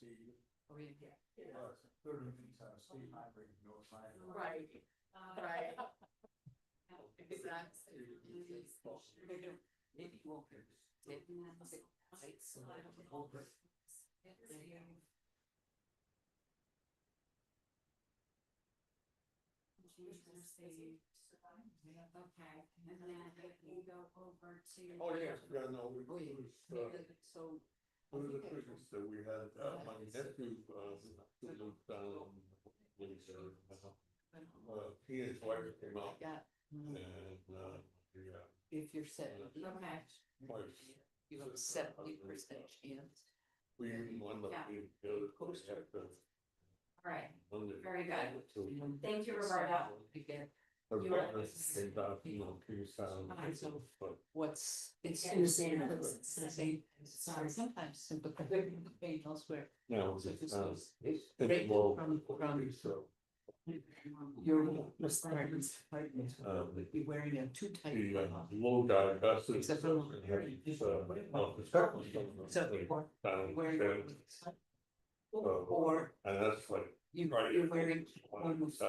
speed. Oh, yeah. 30 feet on a state highway, no sign. Right, right. Exactly. Maybe you won't get lights. Okay, and then you go over to. Oh, yeah, yeah, no, we, Oh, yeah. So. one of the prisons that we had, my nephew, lived down, he and his wife came out, Yeah. and, If you're set. Okay. wife, You have a 70% chance. we wound up being killed. All right, Monday. very good. So, Thank you, Roberta. Again, her You were- partner came back, Kingstown, but what's, it's the same, sorry, sometimes sympathetic pain elsewhere. now So it's, this was, it's right more, from so, your partner's partner, be wearing a too tight. the, low guy, that's it. Except for- Or and that's like. you're wearing one with.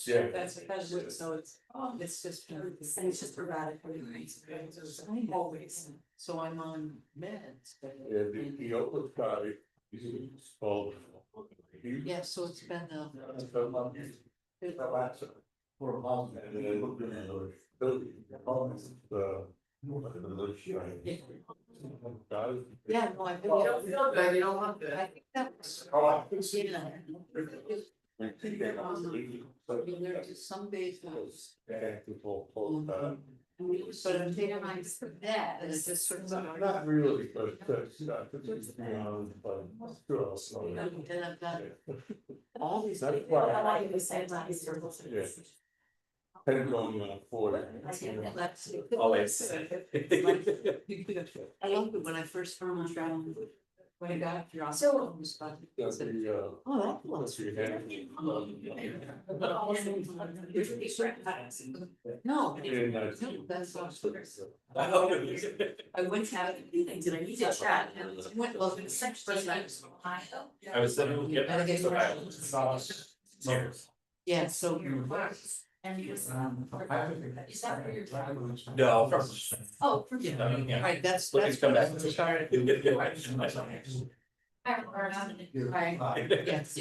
Yeah. That's what, so it's just. It's just erratic. Always, so I'm on meds. but- Yeah, the other guy, he's called. Yeah, so it's been, For a while. And then look at the building, guys. yeah, no, I think. You don't feel good, you don't want I think that was. Oh, I can see that. I mean, there's some days that was. But I'm taking my, that. and it just sort of. not really, but it's beyond, but still. And I've got all these. That's I why. like the same time. Yeah. Ten going on 40. Always. I loved it when I first found out, when I got your. So- That's the, Oh, that was. that's your hand. No, And that's. no, that's awesome. I went to have anything, did I need to chat? Went, well, the sex person, I was. I was sitting. Yeah, so. And he was. Is that where you're? No, from. Oh, for you. Yeah. All right, that's. Please come back. That's started. Right. Yes.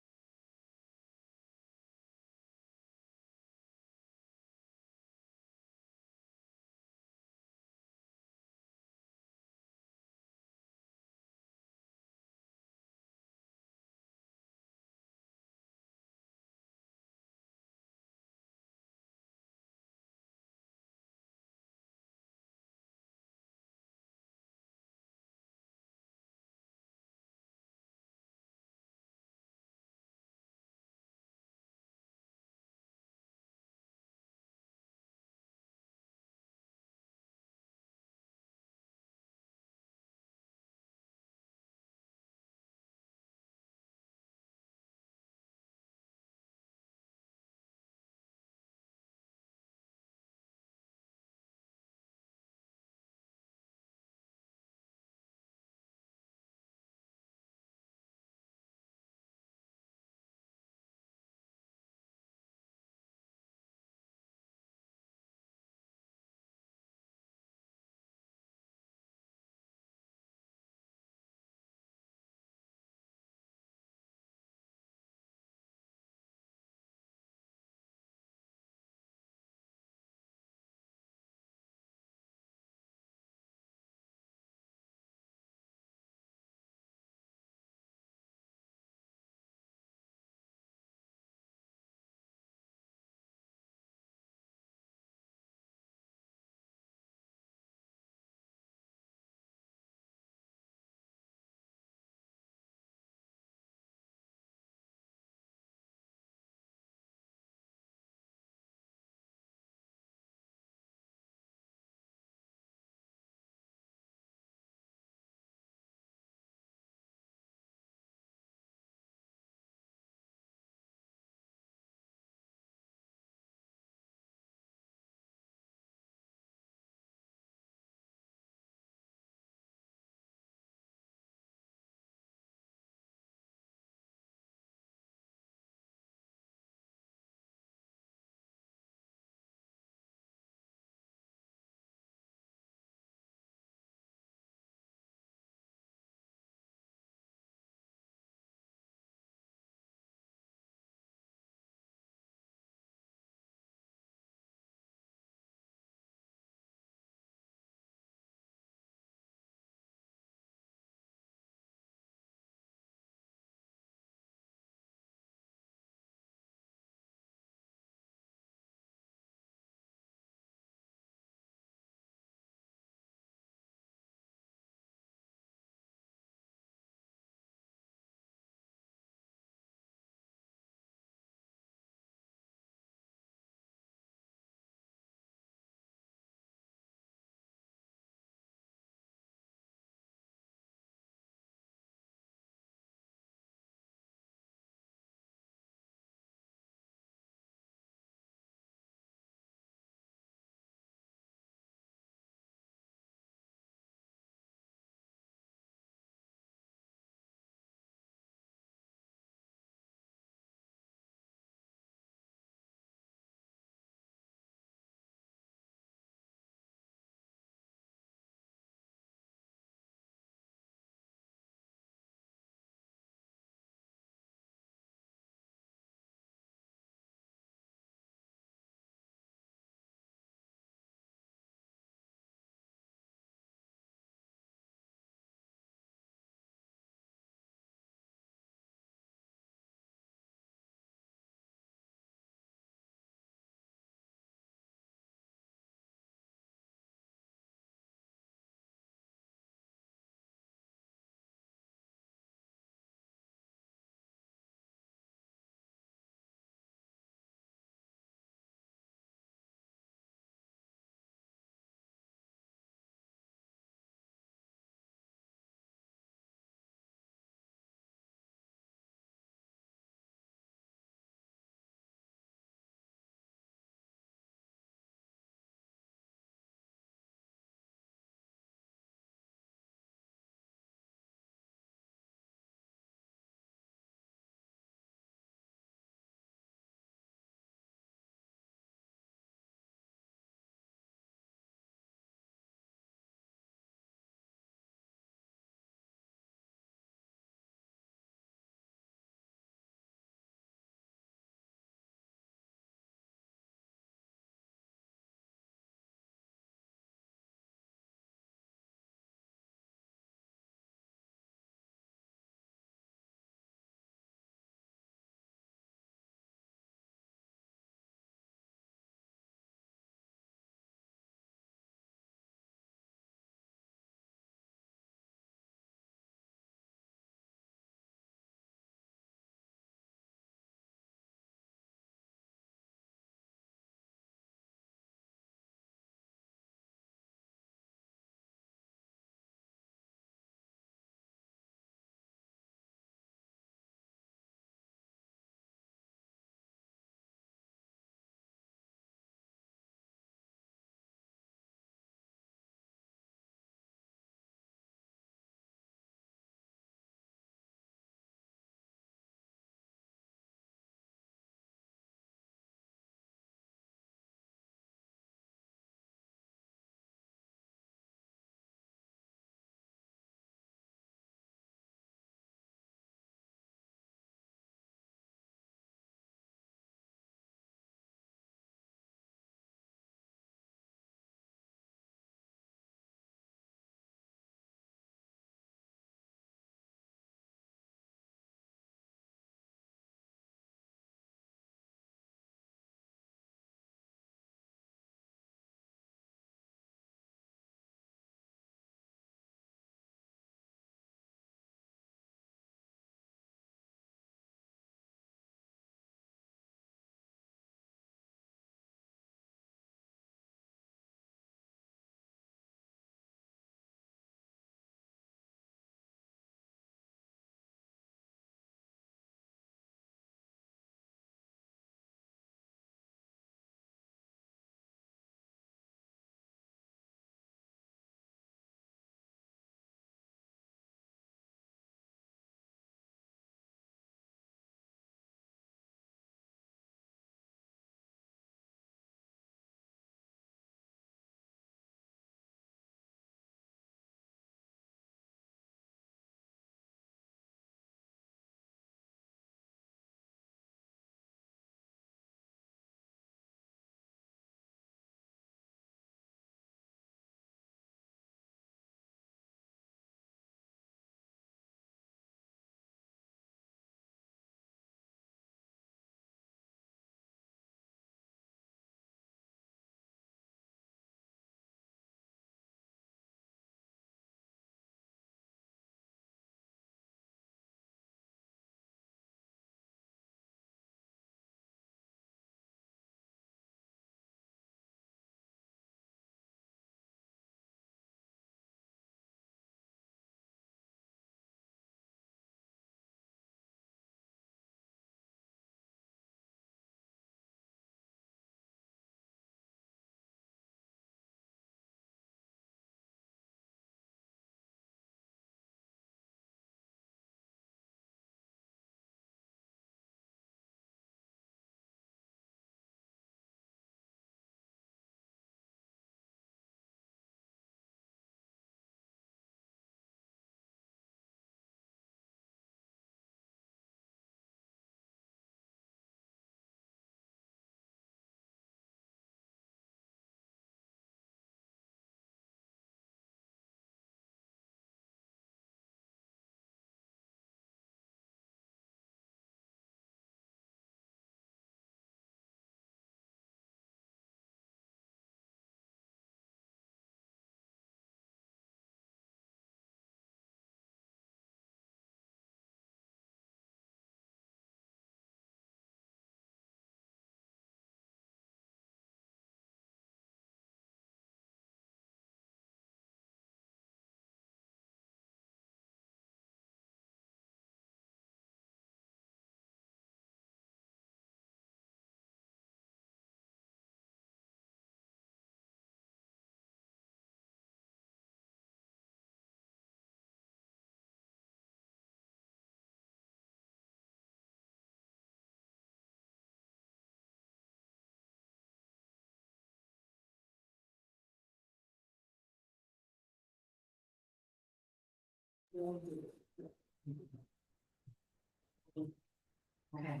Okay.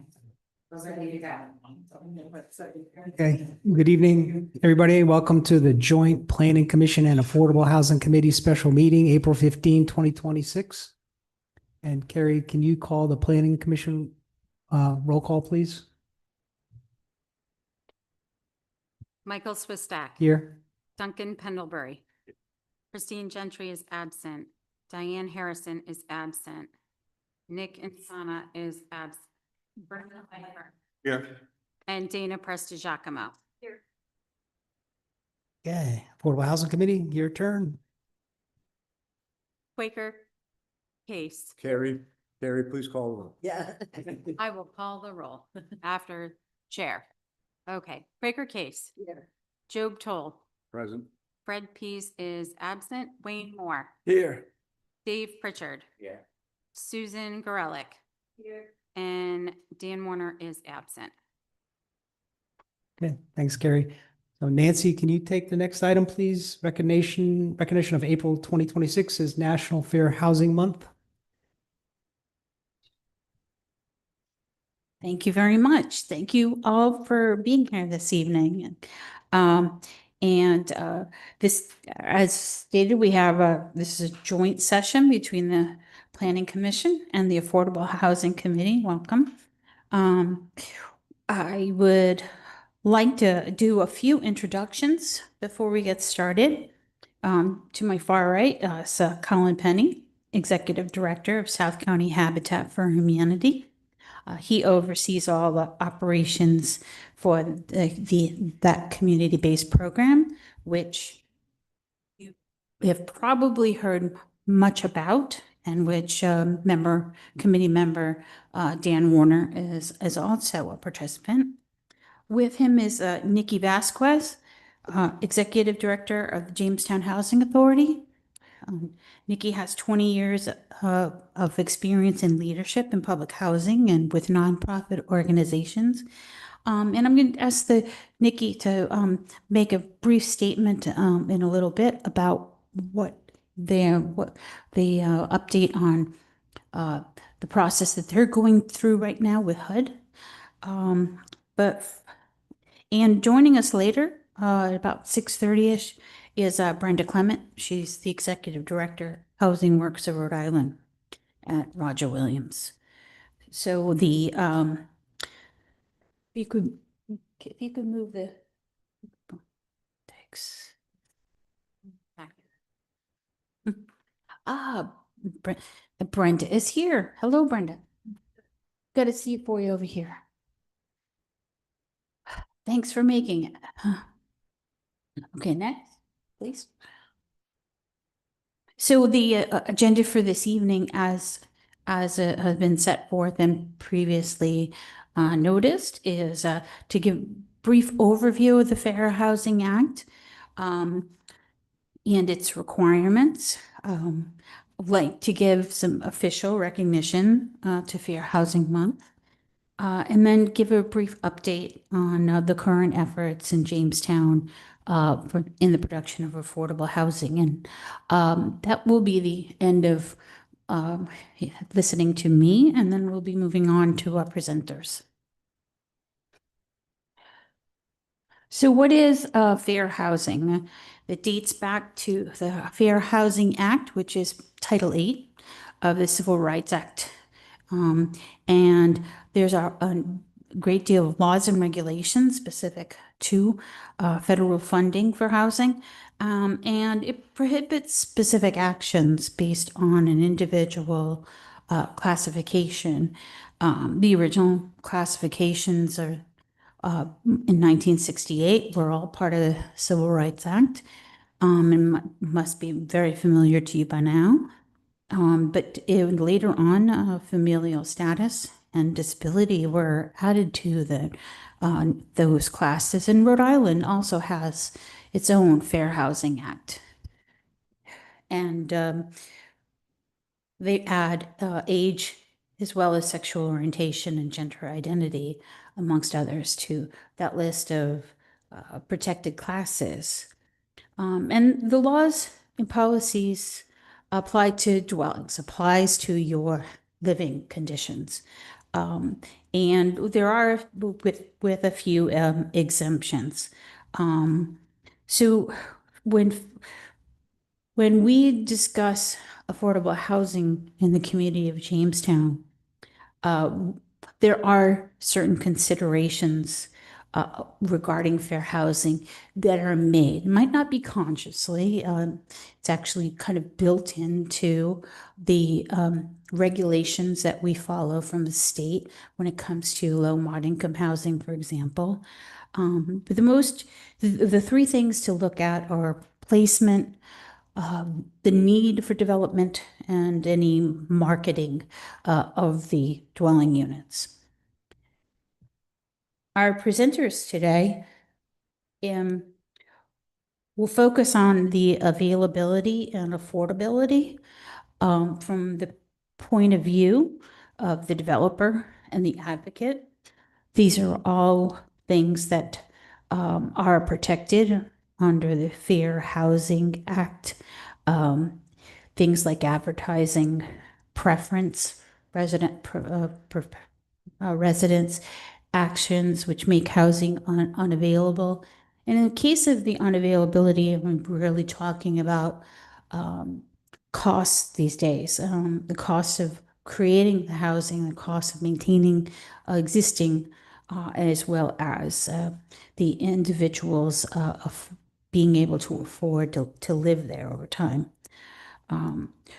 Was ready to go. Okay, good evening, everybody. Welcome to the Joint Planning Commission and Affordable Housing Committee Special Meeting, April 15, 2026. And Carrie, can you call the Planning Commission roll call, please? Michael Swistak. Here. Duncan Pendlebury. Christine Gentry is absent. Diane Harrison is absent. Nick Insana is absent. Brenda Piper. Yeah. And Dana Prestigiacomo. Okay, Affordable Housing Committee, your turn. Quaker Case. Carrie, please call the roll. Yeah. I will call the roll after Chair. Okay, Quaker Case. Here. Job Toll. Present. Fred Pease is absent. Wayne Moore. Here. Dave Pritchard. Yeah. Susan Gorelick. Here. And Dan Warner is absent. Okay, thanks, Carrie. So Nancy, can you take the next item, please? Recognition of April 2026 as National Fair Housing Month. Thank you very much. Thank you all for being here this evening. This, as stated, we have this is a joint session between the Planning Commission and the Affordable Housing Committee. Welcome. I would like to do a few introductions before we get started. To my far right, is Colin Penny, Executive Director of South County Habitat for Humanity. He oversees all the operations for that community-based program, which you have probably heard much about, and which committee member Dan Warner is also a participant. With him is Nikki Vazquez, Executive Director of the Jamestown Housing Authority. Nikki has 20 years of experience in leadership in public housing and with nonprofit organizations. And I'm going to ask Nikki to make a brief statement in a little bit about what the update on the process that they're going through right now with HUD. And joining us later, about 6:30ish, is Brenda Clement. She's the Executive Director, Housing Works of Rhode Island at Roger Williams. So if you could move the, thanks. Brenda is here. Hello, Brenda. Got a seat for you over here. Thanks for making it. Okay, next, please. So the agenda for this evening, as it has been set forth and previously noticed, is to give brief overview of the Fair Housing Act and its requirements. I'd like to give some official recognition to Fair Housing Month. And then give a brief update on the current efforts in Jamestown in the production of affordable housing. And that will be the end of listening to me, and then we'll be moving on to our presenters. So what is fair housing? It dates back to the Fair Housing Act, which is Title VIII of the Civil Rights Act. And there's a great deal of laws and regulations specific to federal funding for housing. And it prohibits specific actions based on an individual classification. The original classifications are in 1968 were all part of the Civil Rights Act, and must be very familiar to you by now. But later on, familial status and disability were added to those classes. And Rhode Island also has its own Fair Housing Act. And they add age as well as sexual orientation and gender identity, amongst others, to that list of protected classes. And the laws and policies apply to dwellings, applies to your living conditions. And there are with a few exemptions. So when we discuss affordable housing in the community of Jamestown, there are certain considerations regarding fair housing that are made. It might not be consciously. It's actually kind of built into the regulations that we follow from the state when it comes to low mod income housing, for example. But the three things to look at are placement, the need for development, and any marketing of the dwelling units. Our presenters today will focus on the availability and affordability from the point of view of the developer and the advocate. These are all things that are protected under the Fair Housing Act. Things like advertising preference, residents' actions which make housing unavailable. And in the case of the unavailability, I'm really talking about costs these days, the cost of creating the housing, the cost of maintaining existing, as well as the individuals of being able to afford to live there over time.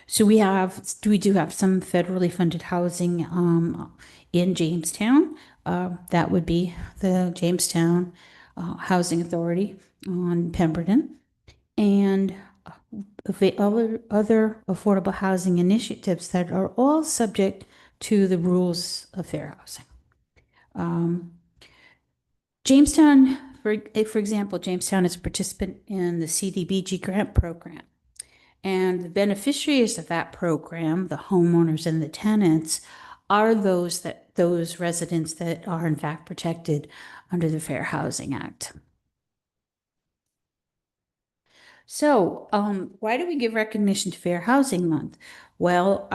So we do have some federally funded housing in Jamestown. That would be the Jamestown Housing Authority on Pemberton, and other affordable housing initiatives that are all subject to the rules of fair housing. Jamestown, for example, Jamestown is a participant in the CDBG grant program. And the beneficiaries of that program, the homeowners and the tenants, are those residents that are in fact protected under the Fair Housing Act. So, why do we give recognition to Fair Housing Month? Well,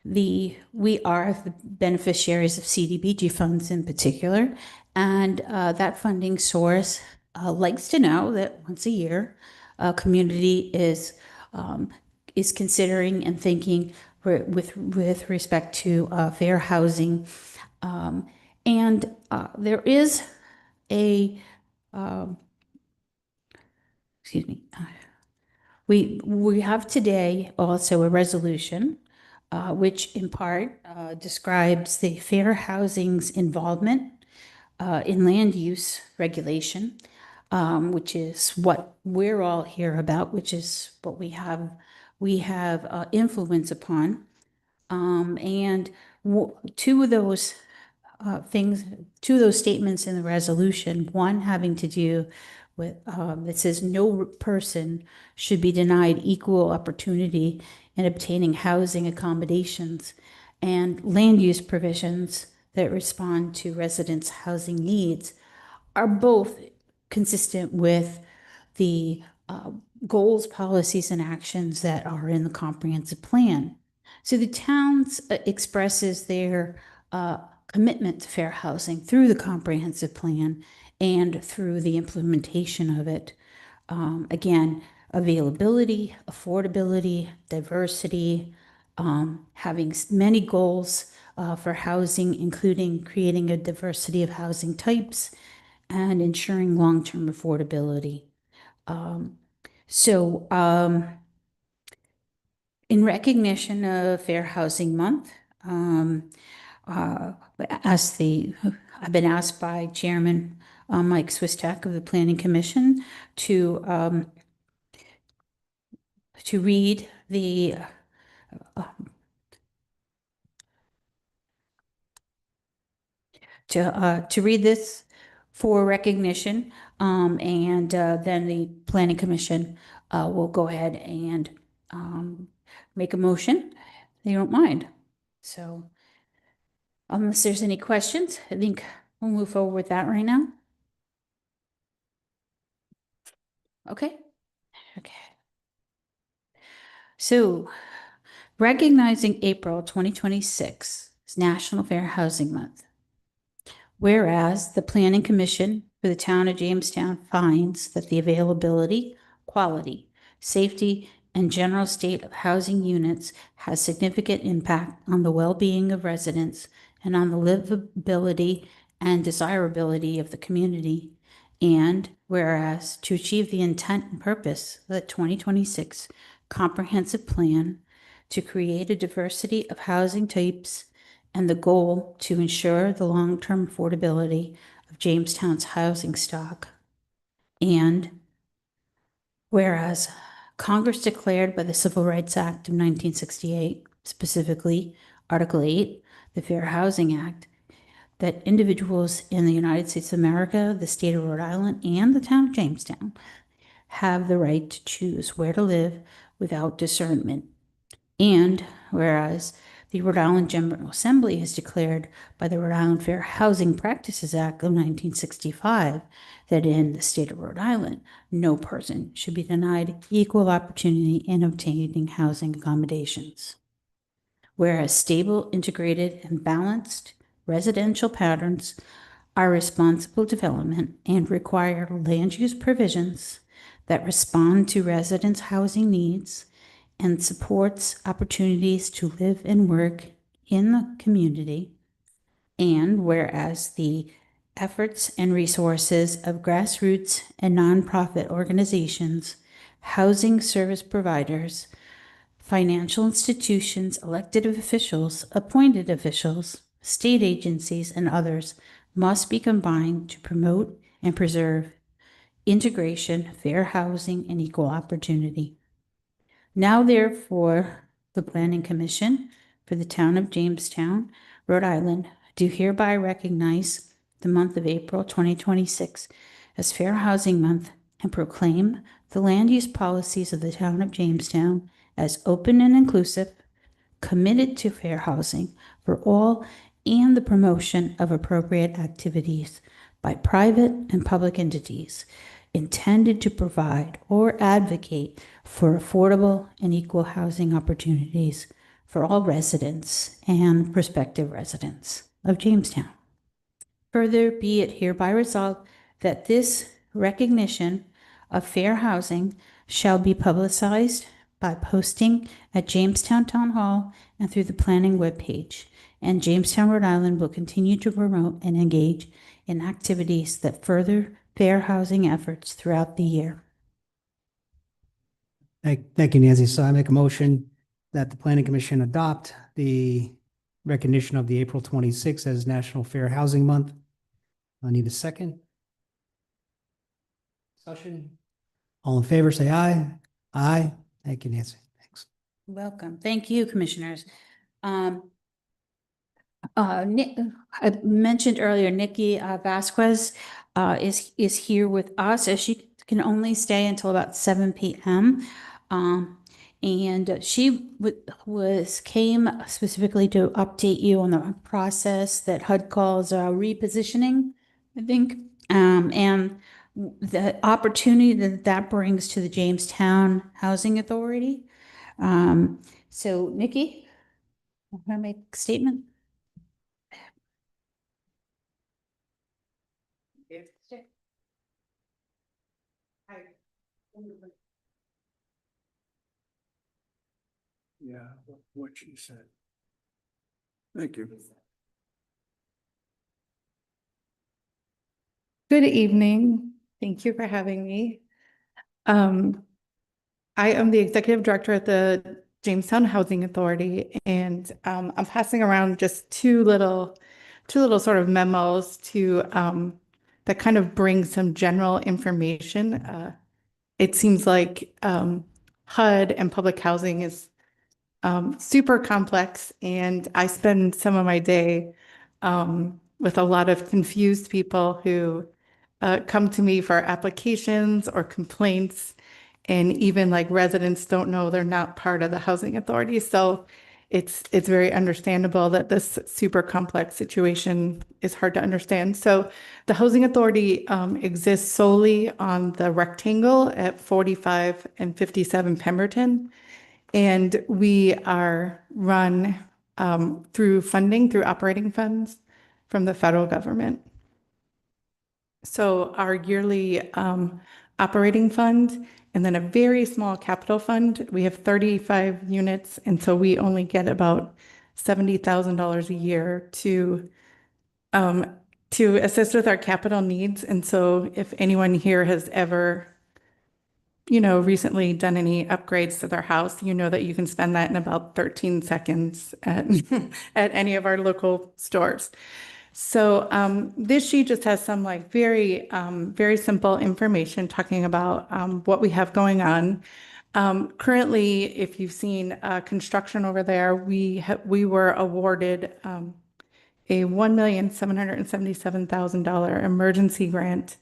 we are the beneficiaries of CDBG funds in particular, and that funding source likes to know that once a year, a community is considering and thinking with respect to fair housing, and there is a excuse me. We have today also a resolution which in part describes the fair housing's involvement in land use regulation, which is what we're all here about, which is what we have influence upon. And two of those statements in the resolution, one having to do with, it says no person should be denied equal opportunity in obtaining housing accommodations and land use provisions that respond to residents' housing needs, are both consistent with the goals, policies, and actions that are in the comprehensive plan. So the towns expresses their commitment to fair housing through the comprehensive plan and through the implementation of it. Again, availability, affordability, diversity, having many goals for housing, including creating a diversity of housing types and ensuring long-term affordability. In recognition of Fair Housing Month, I've been asked by Chairman Mike Swistek of the Planning Commission to read the to read this for recognition, and then the Planning Commission will go ahead and make a motion. They don't mind. So unless there's any questions, I think we'll move forward with that right now. Okay. So, recognizing April 2026 as National Fair Housing Month. Whereas the Planning Commission for the town of Jamestown finds that the availability, quality, safety, and general state of housing units has significant impact on the well-being of residents and on the livability and desirability of the community. And whereas to achieve the intent and purpose of the 2026 comprehensive plan to create a diversity of housing types and the goal to ensure the long-term affordability of Jamestown's housing stock. And whereas Congress declared by the Civil Rights Act of 1968, specifically Article 8, the Fair Housing Act, that individuals in the United States of America, the state of Rhode Island, and the town of Jamestown have the right to choose where to live without discernment. And whereas the Rhode Island General Assembly has declared by the Rhode Island Fair Housing Practices Act of 1965 that in the state of Rhode Island, no person should be denied equal opportunity in obtaining housing accommodations. Whereas stable, integrated, and balanced residential patterns are responsible development and require land use provisions that respond to residents' housing needs and supports opportunities to live and work in the community. And whereas the efforts and resources of grassroots and nonprofit organizations, housing service providers, financial institutions, elected officials, appointed officials, state agencies, and others must be combined to promote and preserve integration, fair housing, and equal opportunity. Now, therefore, the Planning Commission for the town of Jamestown, Rhode Island, do hereby recognize the month of April 2026 as Fair Housing Month and proclaim the land use policies of the town of Jamestown as open and inclusive, committed to fair housing for all, and the promotion of appropriate activities by private and public entities intended to provide or advocate for affordable and equal housing opportunities for all residents and prospective residents of Jamestown. Further, be it hereby resolved that this recognition of fair housing shall be publicized by posting at Jamestown Town Hall and through the planning webpage. And Jamestown, Rhode Island will continue to promote and engage in activities that further fair housing efforts throughout the year. Thank you, Nancy. So I make a motion that the Planning Commission adopt the recognition of the April 26th as National Fair Housing Month. I need a second. Discussion. All in favor, say aye. Aye. Thank you, Nancy. Thanks. Welcome. Thank you, commissioners. Nick, I mentioned earlier, Nikki Vazquez is here with us, as she can only stay until about 7 p.m. And she came specifically to update you on the process that HUD calls repositioning, I think, and the opportunity that brings to the Jamestown Housing Authority. So, Nikki, want to make a statement? Yeah, what she said. Thank you. Good evening. Thank you for having me. I am the executive director at the Jamestown Housing Authority, and I'm passing around just two little sort of memos to that kind of bring some general information. It seems like HUD and public housing is super complex, and I spend some of my day with a lot of confused people who come to me for applications or complaints, and even like residents don't know they're not part of the housing authority. So it's very understandable that this super complex situation is hard to understand. So the housing authority exists solely on the rectangle at 45 and 57 Pemberton. And we are run through funding, through operating funds from the federal government. So our yearly operating fund and then a very small capital fund. We have 35 units, and so we only get about $70,000 a year to assist with our capital needs. And so if anyone here has ever, recently done any upgrades to their house, you know that you can spend that in about 13 seconds at, at any of our local stores. So this sheet just has some like very simple information talking about what we have going on. Currently, if you've seen construction over there, we were awarded a $1,777,000 emergency grant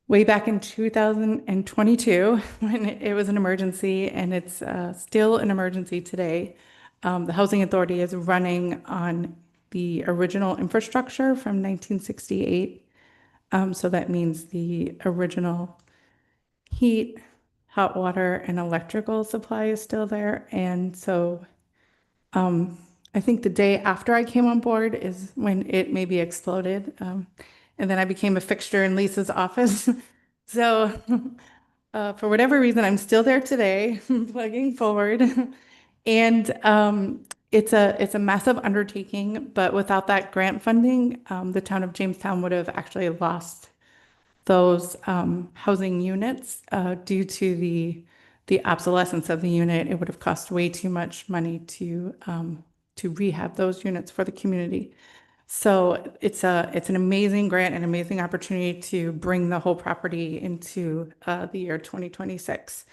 way back in 2022 when it was an emergency, and it's still an emergency today. The Housing Authority is running on the original infrastructure from 1968. So that means the original heat, hot water, and electrical supply is still there. And so I think the day after I came on board is when it maybe exploded. And then I became a fixture in Lisa's office. So for whatever reason, I'm still there today, plugging forward. And it's a massive undertaking, but without that grant funding, the town of Jamestown would have actually lost those housing units due to the obsolescence of the unit. It would have cost way too much money to rehab those units for the community. So it's an amazing grant, an amazing opportunity to bring the whole property into the year 2026.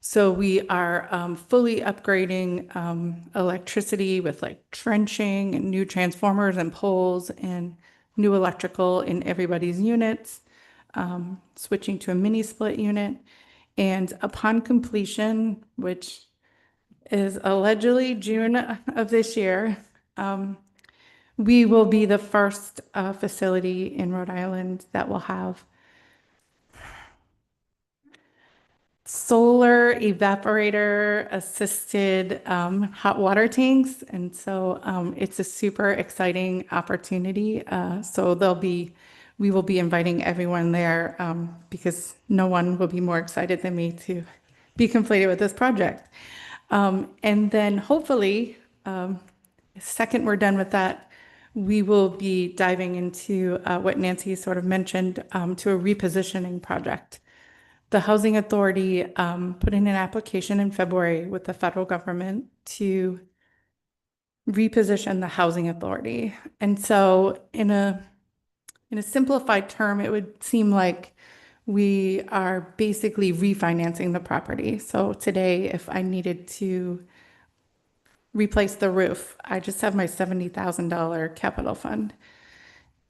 So we are fully upgrading electricity with like trenching and new transformers and poles and new electrical in everybody's units, switching to a mini split unit. And upon completion, which is allegedly June of this year, we will be the first facility in Rhode Island that will have solar evaporator assisted hot water tanks. And so it's a super exciting opportunity. So we will be inviting everyone there because no one will be more excited than me to be completed with this project. And then hopefully, second we're done with that, we will be diving into what Nancy sort of mentioned to a repositioning project. The Housing Authority put in an application in February with the federal government to reposition the Housing Authority. And so in a simplified term, it would seem like we are basically refinancing the property. So today, if I needed to replace the roof, I just have my $70,000 capital fund.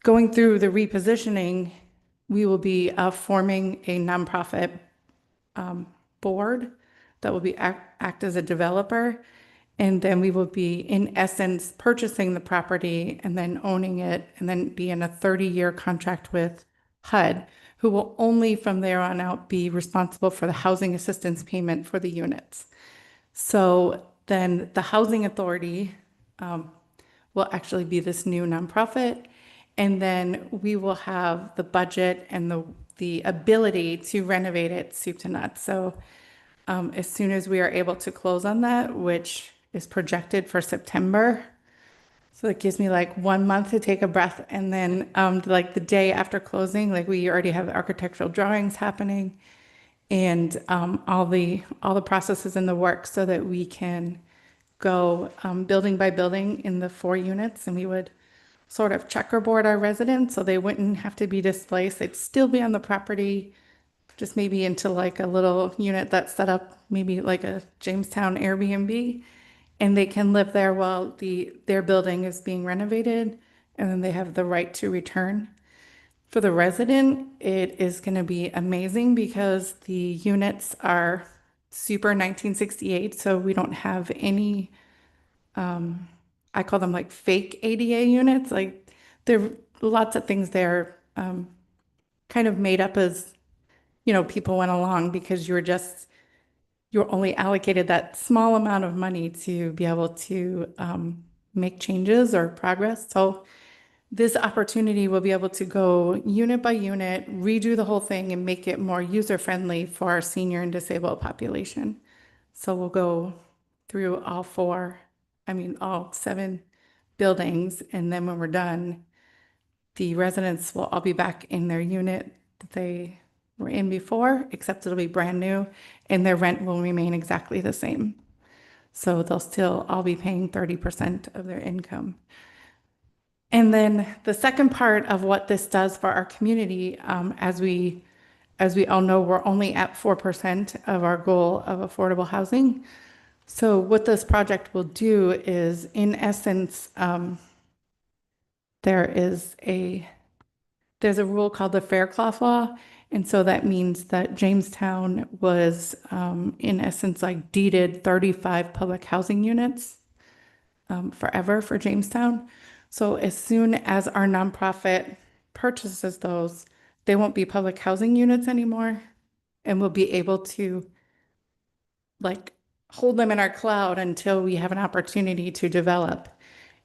Going through the repositioning, we will be forming a nonprofit board that will be act as a developer. And then we will be, in essence, purchasing the property and then owning it, and then be in a 30-year contract with HUD, who will only from there on out be responsible for the housing assistance payment for the units. So then the Housing Authority will actually be this new nonprofit. And then we will have the budget and the ability to renovate it soup to nuts. So as soon as we are able to close on that, which is projected for September, so it gives me like 1 month to take a breath. And then like the day after closing, like we already have architectural drawings happening and all the processes in the work so that we can go building by building in the 4 units, and we would sort of checkerboard our residents so they wouldn't have to be displaced. They'd still be on the property, just maybe into like a little unit that's set up, maybe like a Jamestown Airbnb, and they can live there while their building is being renovated, and then they have the right to return. For the resident, it is going to be amazing because the units are super 1968, so we don't have any I call them like fake ADA units. Like there are lots of things there kind of made up as, people went along because you were just you're only allocated that small amount of money to be able to make changes or progress. So this opportunity will be able to go unit by unit, redo the whole thing and make it more user-friendly for our senior and disabled population. So we'll go through all 7 buildings. And then when we're done, the residents will all be back in their unit that they were in before, except it'll be brand new, and their rent will remain exactly the same. So they'll still all be paying 30% of their income. And then the second part of what this does for our community, as we all know, we're only at 4% of our goal of affordable housing. So what this project will do is, in essence, there's a rule called the Faircloth Law. And so that means that Jamestown was, in essence, like deeded 35 public housing units forever for Jamestown. So as soon as our nonprofit purchases those, they won't be public housing units anymore. And we'll be able to like hold them in our cloud until we have an opportunity to develop.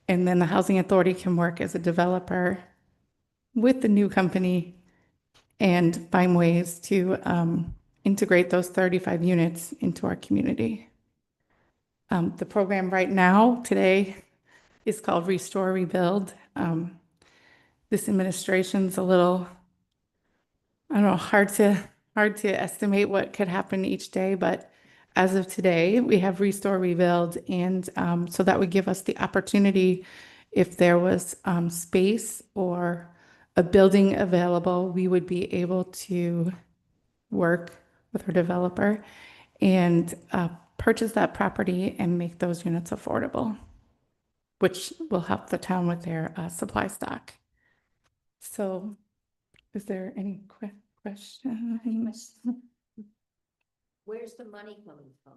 And then the Housing Authority can work as a developer with the new company and find ways to integrate those 35 units into our community. The program right now, today, is called Restore, Rebuild. This administration's a little, I don't know, hard to estimate what could happen each day, but as of today, we have Restore, Rebuild, and so that would give us the opportunity, if there was space or a building available, we would be able to work with our developer and purchase that property and make those units affordable, which will help the town with their supply stock. So is there any questions? Where's the money coming from?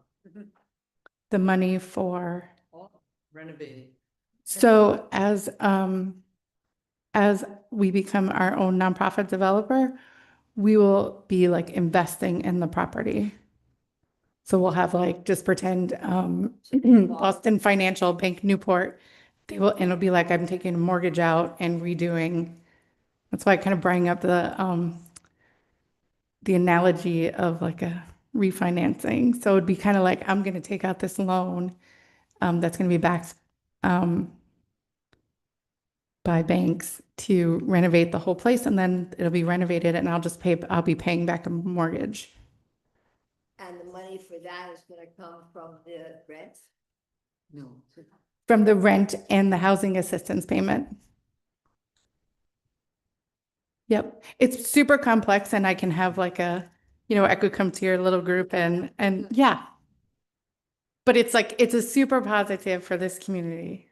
The money for, Renovating. so as we become our own nonprofit developer, we will be like investing in the property. So we'll have like, just pretend Boston Financial Bank Newport, and it'll be like I'm taking a mortgage out and redoing. That's why I kind of bring up the analogy of like a refinancing. So it'd be kind of like, I'm going to take out this loan that's going to be backed by banks to renovate the whole place, and then it'll be renovated and I'll be paying back a mortgage. And the money for that is gonna come from the rent? No. From the rent and the housing assistance payment. Yep, it's super complex, and I can have like I could come to your little group and yeah. But it's like, it's a super positive for this community.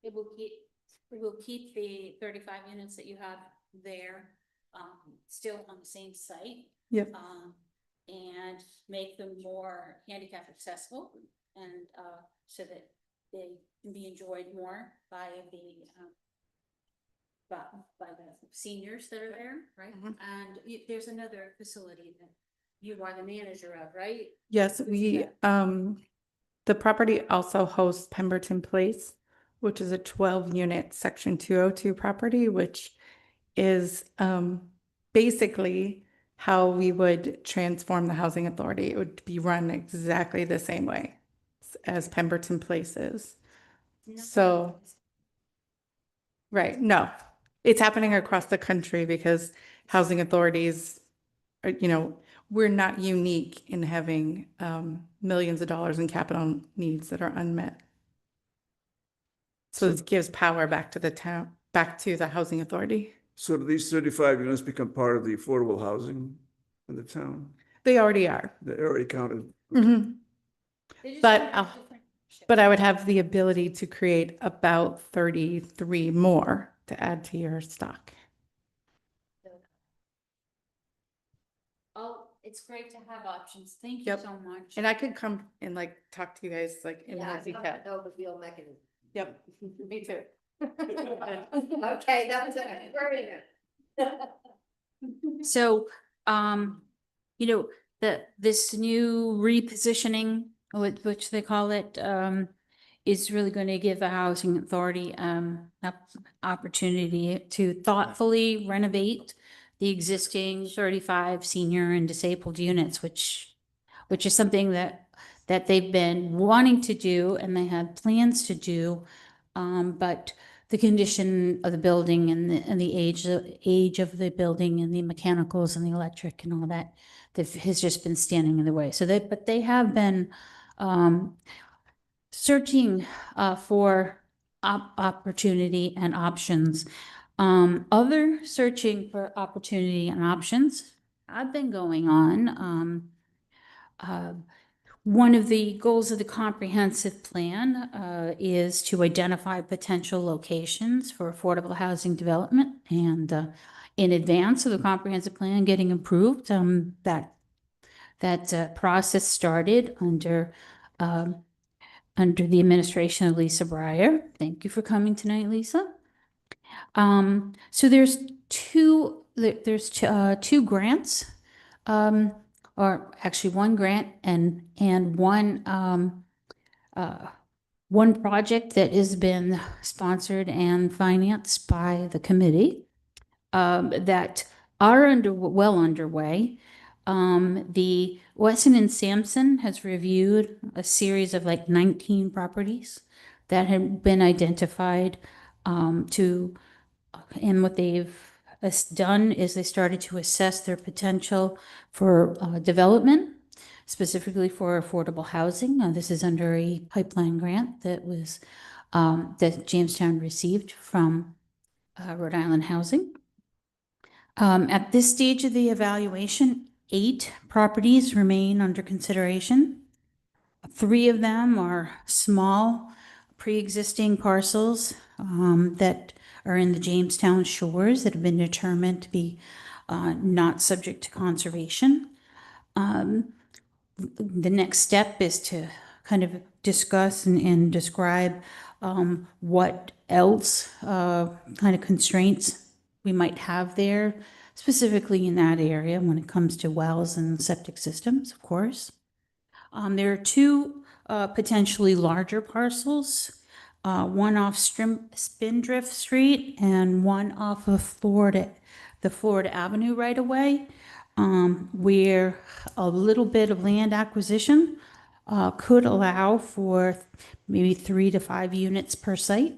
It will keep the 35 units that you have there, still on the same site. Yep. And make them more handicap accessible, and so that they can be enjoyed more by the seniors that are there, right? Mhm. And there's another facility that you are the manager of, right? Yes, the property also hosts Pemberton Place, which is a 12-unit Section 202 property, which is basically how we would transform the Housing Authority. It would be run exactly the same way as Pemberton Place is. So, right, no, it's happening across the country because housing authorities are, we're not unique in having millions of dollars in capital needs that are unmet. So this gives power back to the town, back to the Housing Authority. So do these 35 units become part of the affordable housing in the town? They already are. They're already counted. Mhm. They just But have different ownership. But I would have the ability to create about 33 more to add to your stock. Oh, it's great to have options. Thank you Yep. so much. And I could come and like talk to you guys like in more Yeah, detail. no, the real mechanism. Yep, me too. Okay, that was it. Very good. So, this new repositioning, which they call it, is really going to give the housing authority opportunity to thoughtfully renovate the existing 35 senior and disabled units, which is something that they've been wanting to do and they had plans to do. But the condition of the building and the age of the building and the mechanicals and the electric and all that has just been standing in the way. But they have been searching for opportunity and options. Other searching for opportunity and options have been going on. One of the goals of the comprehensive plan is to identify potential locations for affordable housing development. And in advance of the comprehensive plan getting approved, that process started under the administration of Lisa Breyer. Thank you for coming tonight, Lisa. So there's two grants, or actually one grant and one project that has been sponsored and financed by the committee that are well underway. The Wesson and Sampson has reviewed a series of like 19 properties that have been identified and what they've done is they started to assess their potential for development, specifically for affordable housing. This is under a pipeline grant that was that Jamestown received from Rhode Island Housing. At this stage of the evaluation, 8 properties remain under consideration. 3 of them are small pre-existing parcels that are in the Jamestown shores that have been determined to be not subject to conservation. The next step is to kind of discuss and describe what else kind of constraints we might have there, specifically in that area when it comes to wells and septic systems, of course. There are 2 potentially larger parcels, one off Spindrift Street and one off of the Florida Avenue right away, where a little bit of land acquisition could allow for maybe 3 to 5 units per site.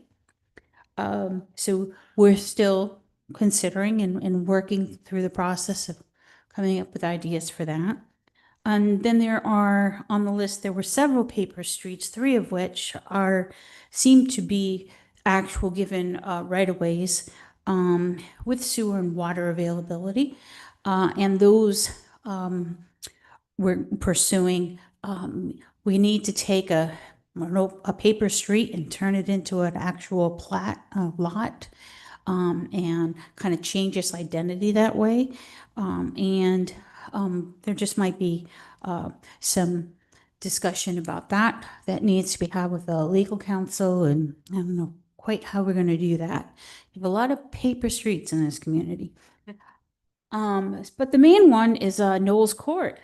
So we're still considering and working through the process of coming up with ideas for that. And then there are, on the list, there were several paper streets, 3 of which seem to be actual given right-of-ways with sewer and water availability. And those we're pursuing. We need to take a paper street and turn it into an actual plat lot and kind of change its identity that way. And there just might be some discussion about that needs to be had with the legal counsel, and I don't know quite how we're going to do that. We have a lot of paper streets in this community. But the main one is Knowles Court,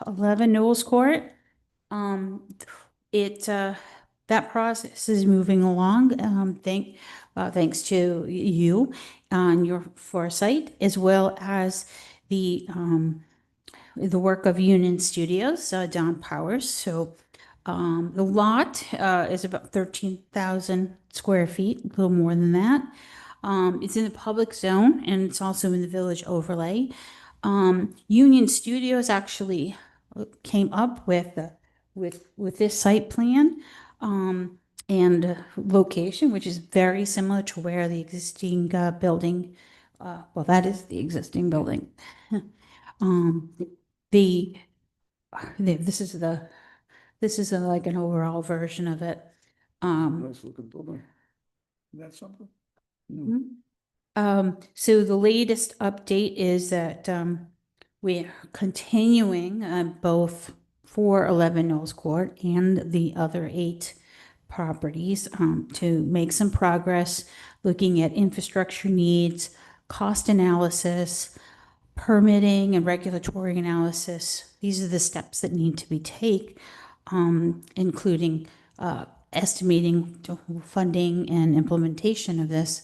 11 Knowles Court. That process is moving along. Thanks to you and your foresight, as well as the work of Union Studios, Don Powers. So the lot is about 13,000 square feet, a little more than that. It's in the public zone and it's also in the village overlay. Union Studios actually came up with this site plan and location, which is very similar to where the existing building, well, that is the existing building. This is like an overall version of it. Nice looking building. That's something? No. So the latest update is that we're continuing both 411 Knowles Court and the other 8 properties to make some progress, looking at infrastructure needs, cost analysis, permitting and regulatory analysis, these are the steps that need to be taken, including estimating funding and implementation of this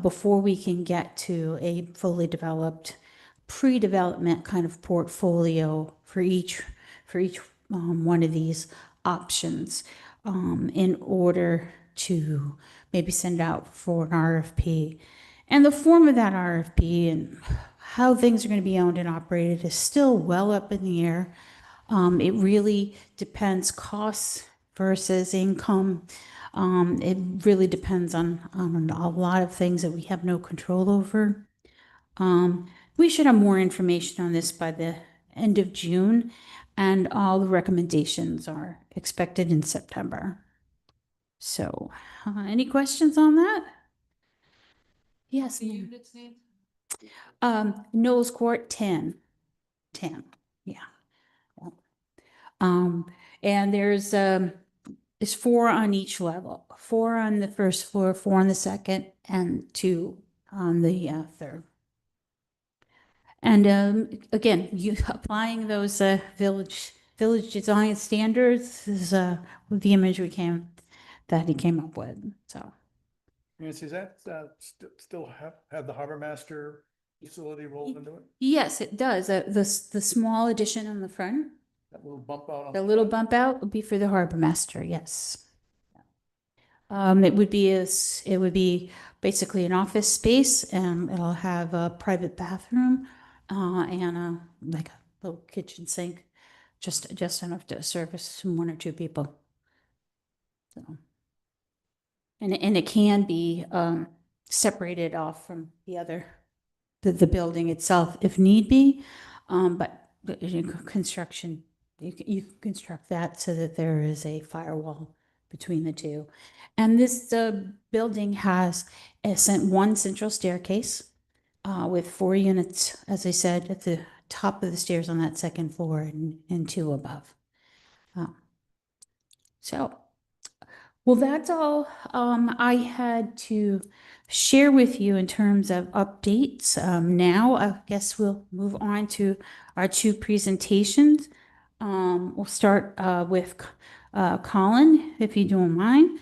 before we can get to a fully developed pre-development kind of portfolio for each one of these options in order to maybe send out for an RFP. And the form of that RFP and how things are going to be owned and operated is still well up in the air. It really depends costs versus income. It really depends on a lot of things that we have no control over. We should have more information on this by the end of June, and all the recommendations are expected in September. So, any questions on that? Yes. The ma'am. units name? Knowles Court 10. Yeah. And there's 4 on each level, 4 on the first floor, 4 on the second, and 2 on the third. And again, you applying those village design standards is the image he came up with. So Nancy, is that still have the harbor master facility rolled into it? yes, it does. The small addition on the front, That little bump out on the little bump out would be for the harbor master. Yes. It would be basically an office space, and it'll have a private bathroom and like a little kitchen sink, just enough to service 1 or 2 people. So, and it can be separated off from the building itself if need be, but construction you can construct that so that there is a firewall between the two. And this building has one central staircase with 4 units, as I said, at the top of the stairs on that second floor and 2 above. Well, that's all I had to share with you in terms of updates. Now, I guess we'll move on to our 2 presentations. We'll start with Colin, if you don't mind.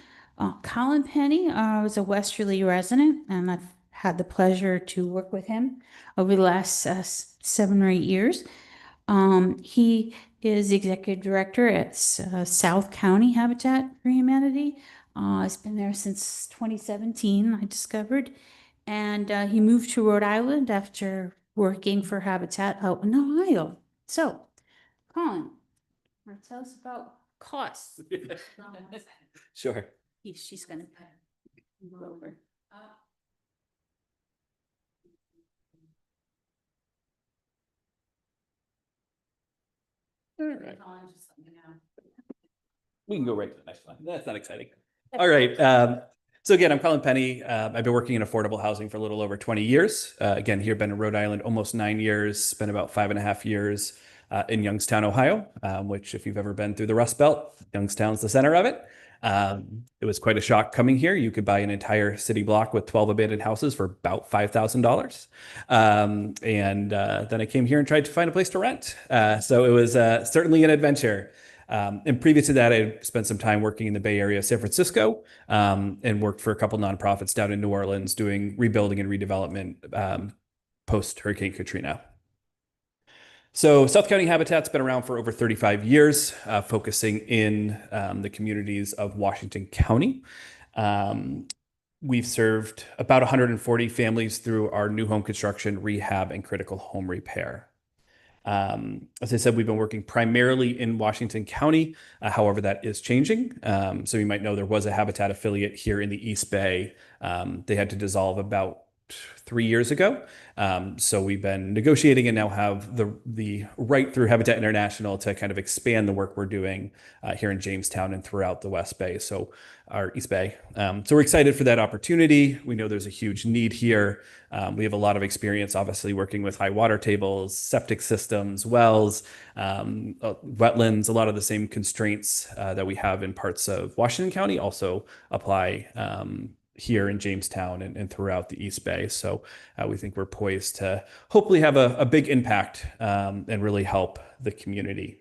Colin Penny is a Westerly resident, and I've had the pleasure to work with him over the last 7 or 8 years. He is the executive director at South County Habitat for Humanity. He's been there since 2017, I discovered. And he moved to Rhode Island after working for Habitat out in Ohio. So, Colin, tell us about costs. Sure. She's going to go over. All right. We can go right to the next one. That's not exciting. All right. So again, I'm Colin Penny. I've been working in affordable housing for a little over 20 years. Again, here, been in Rhode Island almost 9 years, spent about 5.5 years in Youngstown, Ohio, which if you've ever been through the Rust Belt, Youngstown's the center of it. It was quite a shock coming here. You could buy an entire city block with 12 abandoned houses for about $5,000. And then I came here and tried to find a place to rent. So it was certainly an adventure. And previous to that, I spent some time working in the Bay Area of San Francisco and worked for a couple nonprofits down in New Orleans doing rebuilding and redevelopment post Hurricane Katrina. So South County Habitat's been around for over 35 years, focusing in the communities of Washington County. We've served about 140 families through our new home construction, rehab, and critical home repair. As I said, we've been working primarily in Washington County. However, that is changing. So you might know there was a Habitat affiliate here in the East Bay. They had to dissolve about 3 years ago. So we've been negotiating and now have the right through Habitat International to kind of expand the work we're doing here in Jamestown and throughout the West Bay, so our East Bay. So we're excited for that opportunity. We know there's a huge need here. We have a lot of experience, obviously, working with high water tables, septic systems, wells, wetlands. A lot of the same constraints that we have in parts of Washington County also apply here in Jamestown and throughout the East Bay. So we think we're poised to hopefully have a big impact and really help the community.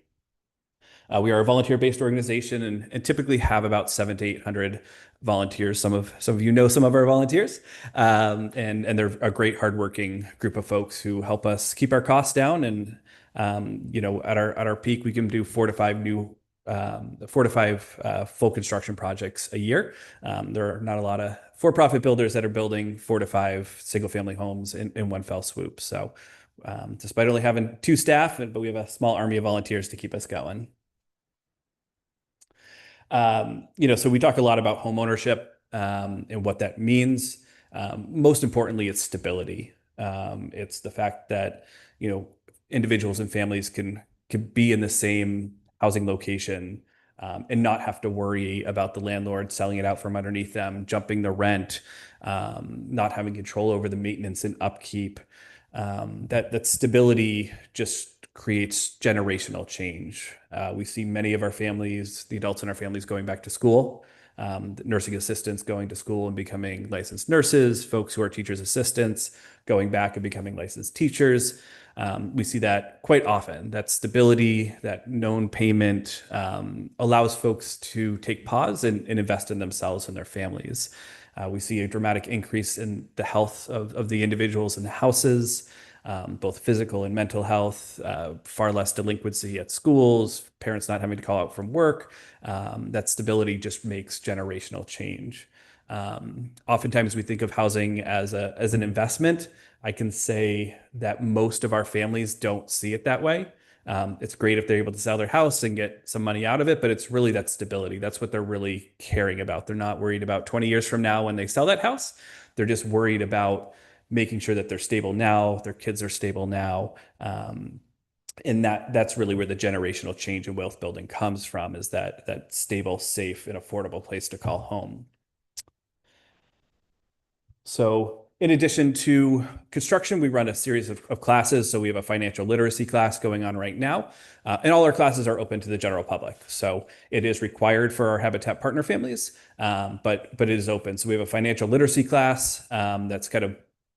We are a volunteer-based organization and typically have about 700 to 800 volunteers. Some of you know some of our volunteers, and they're a great, hardworking group of folks who help us keep our costs down. And at our peak, we can do 4 to 5 full construction projects a year. There are not a lot of for-profit builders that are building 4 to 5 single-family homes in one fell swoop. So despite only having 2 staff, but we have a small army of volunteers to keep us going. So we talk a lot about home ownership and what that means. Most importantly, it's stability. It's the fact that, individuals and families can be in the same housing location and not have to worry about the landlord selling it out from underneath them, jumping the rent, not having control over the maintenance and upkeep. That stability just creates generational change. We see many of our families, the adults in our families, going back to school, nursing assistants going to school and becoming licensed nurses, folks who are teachers' assistants going back and becoming licensed teachers. We see that quite often. That stability, that known payment allows folks to take pause and invest in themselves and their families. We see a dramatic increase in the health of the individuals in the houses, both physical and mental health, far less delinquency at schools, parents not having to call out from work. That stability just makes generational change. Oftentimes we think of housing as an investment. I can say that most of our families don't see it that way. It's great if they're able to sell their house and get some money out of it, but it's really that stability. That's what they're really caring about. They're not worried about 20 years from now when they sell that house. They're just worried about making sure that they're stable now, their kids are stable now. And that's really where the generational change in wealth building comes from, is that stable, safe, and affordable place to call home. So in addition to construction, we run a series of classes. So we have a financial literacy class going on right now. And all our classes are open to the general public. So it is required for our Habitat partner families, but it is open. So we have a financial literacy class that's kind of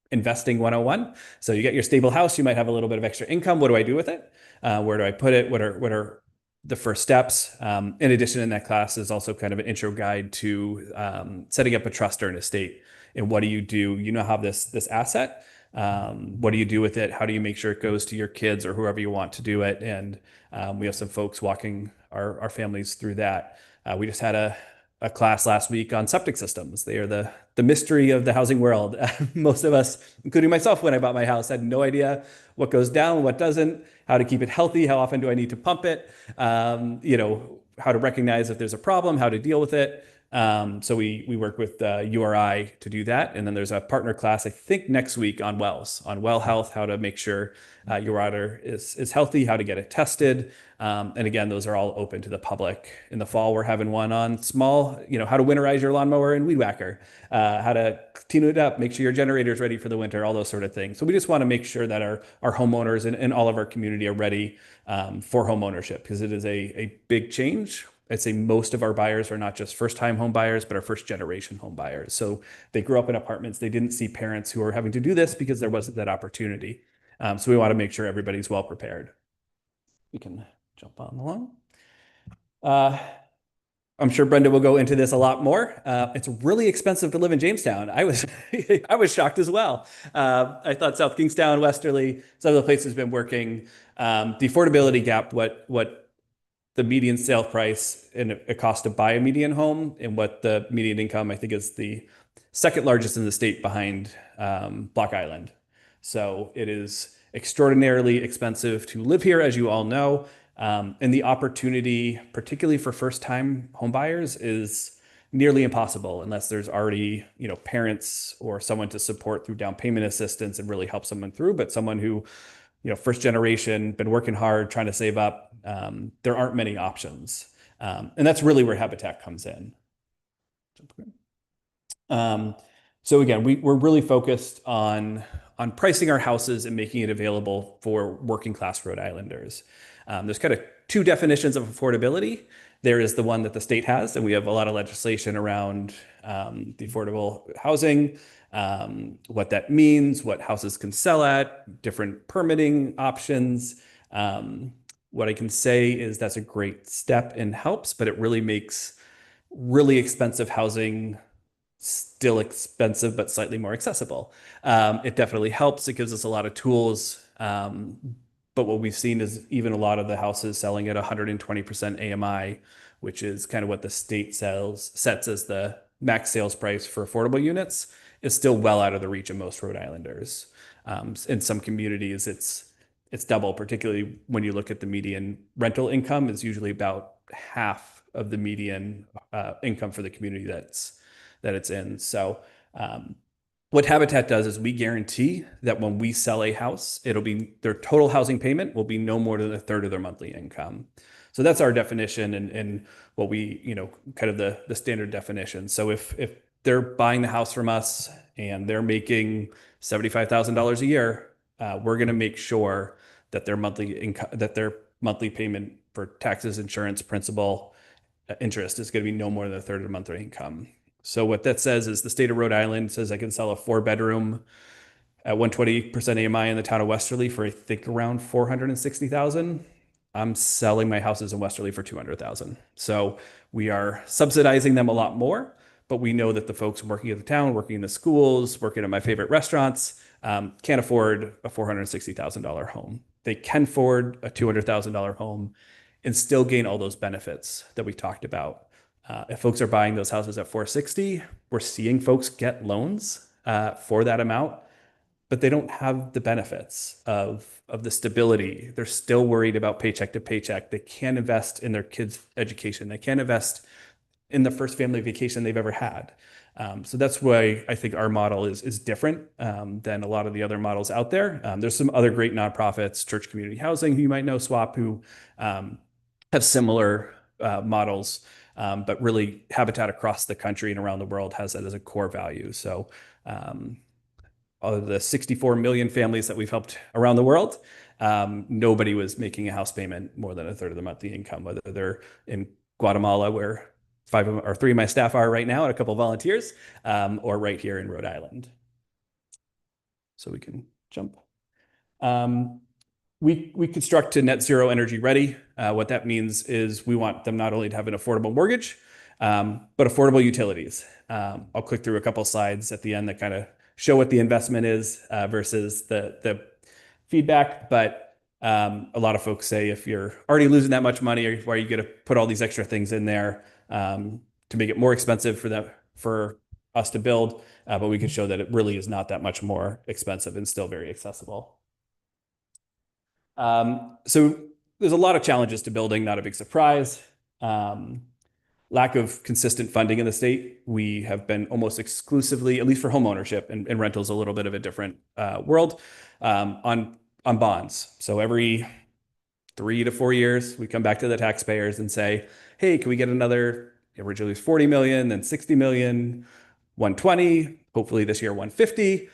investing 101. So you get your stable house, you might have a little bit of extra income. What do I do with it? Where do I put it? What are the first steps? In addition, in that class is also kind of an intro guide to setting up a trust or an estate. And what do you do? You now have this asset. What do you do with it? How do you make sure it goes to your kids or whoever you want to do it? And we have some folks walking our families through that. We just had a class last week on septic systems. They are the mystery of the housing world. Most of us, including myself, when I bought my house, had no idea what goes down, what doesn't, how to keep it healthy, how often do I need to pump it, how to recognize if there's a problem, how to deal with it. So we work with URI to do that. And then there's a partner class, I think next week, on wells, on well health, how to make sure your water is healthy, how to get it tested. And again, those are all open to the public. In the fall, we're having one on small, how to winterize your lawnmower and weed whacker, how to tune it up, make sure your generator is ready for the winter, all those sort of things. So we just want to make sure that our homeowners and all of our community are ready for home ownership, because it is a big change. I'd say most of our buyers are not just first-time home buyers, but are first-generation home buyers. So they grew up in apartments. They didn't see parents who are having to do this because there wasn't that opportunity. So we want to make sure everybody's well prepared. We can jump on along. I'm sure Brenda will go into this a lot more. It's really expensive to live in Jamestown. I was shocked as well. I thought South Kingstown, Westerly, some of the places have been working. The affordability gap, what the median sale price and a cost to buy a median home, and what the median income, I think, is the second largest in the state behind Block Island. So it is extraordinarily expensive to live here, as you all know. And the opportunity, particularly for first-time home buyers, is nearly impossible unless there's already, parents or someone to support through down payment assistance and really help someone through. But someone who, first generation, been working hard, trying to save up, there aren't many options. And that's really where Habitat comes in. So again, we're really focused on pricing our houses and making it available for working class Rhode Islanders. There's kind of two definitions of affordability. There is the one that the state has, and we have a lot of legislation around the affordable housing, what that means, what houses can sell at, different permitting options. What I can say is that's a great step and helps, but it really makes really expensive housing still expensive, but slightly more accessible. It definitely helps. It gives us a lot of tools. But what we've seen is even a lot of the houses selling at 120% AMI, which is kind of what the state sets as the max sales price for affordable units, is still well out of the reach of most Rhode Islanders. In some communities, it's double, particularly when you look at the median rental income is usually about half of the median income for the community that it's in. So what Habitat does is we guarantee that when we sell a house, it'll be their total housing payment will be no more than a third of their monthly income. So that's our definition and what we, kind of the standard definition. So if they're buying the house from us and they're making $75,000 a year, we're going to make sure that their monthly income, that their monthly payment for taxes, insurance, principal, interest is going to be no more than a third of the monthly income. So what that says is the state of Rhode Island says I can sell a 4-bedroom at 120% AMI in the town of Westerly for I think around $460,000. I'm selling my houses in Westerly for $200,000. So we are subsidizing them a lot more, but we know that the folks working at the town, working in the schools, working at my favorite restaurants, can't afford a $460,000 home. They can afford a $200,000 home and still gain all those benefits that we talked about. If folks are buying those houses at 460, we're seeing folks get loans for that amount, but they don't have the benefits of the stability. They're still worried about paycheck to paycheck. They can't invest in their kids' education. They can't invest in the first family vacation they've ever had. So that's why I think our model is different than a lot of the other models out there. There's some other great nonprofits, Church Community Housing, who you might know, SWAP, who have similar models. But really Habitat across the country and around the world has that as a core value. So of the 64 million families that we've helped around the world, nobody was making a house payment more than a third of the monthly income, whether they're in Guatemala, where 3 of my staff are right now and a couple of volunteers, or right here in Rhode Island. So we can jump. We construct to net zero energy ready. What that means is we want them not only to have an affordable mortgage, but affordable utilities. I'll click through a couple slides at the end that kind of show what the investment is versus the feedback. But a lot of folks say if you're already losing that much money, why are you going to put all these extra things in there to make it more expensive for us to build? But we can show that it really is not that much more expensive and still very accessible. So there's a lot of challenges to building, not a big surprise. Lack of consistent funding in the state. We have been almost exclusively, at least for home ownership, and rentals a little bit of a different world, on bonds. So every 3 to 4 years, we come back to the taxpayers and say, hey, can we get another, originally it was 40 million, then 60 million, 120, hopefully this year 150.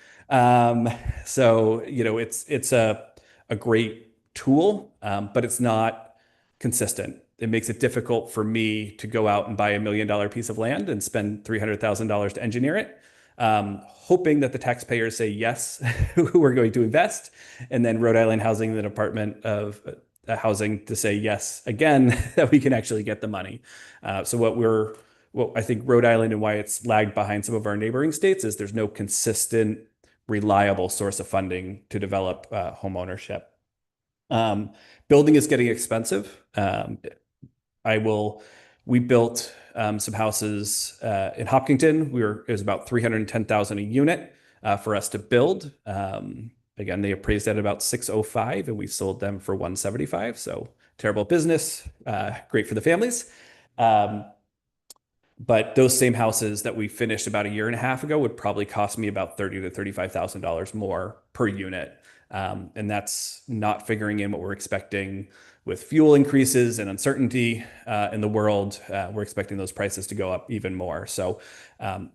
So, it's a great tool, but it's not consistent. It makes it difficult for me to go out and buy $1 million piece of land and spend $300,000 to engineer it, hoping that the taxpayers say yes, we're going to invest, and then Rhode Island Housing, the Department of Housing, to say yes again, that we can actually get the money. So what I think Rhode Island and why it's lagged behind some of our neighboring states is there's no consistent, reliable source of funding to develop home ownership. Building is getting expensive. We built some houses in Hopkinton. It was about $310,000 a unit for us to build. Again, they appraised at about $605,000 and we sold them for $175,000. So terrible business, great for the families. But those same houses that we finished about 1.5 years ago would probably cost me about $30,000 to $35,000 more per unit. And that's not figuring in what we're expecting with fuel increases and uncertainty in the world. We're expecting those prices to go up even more. So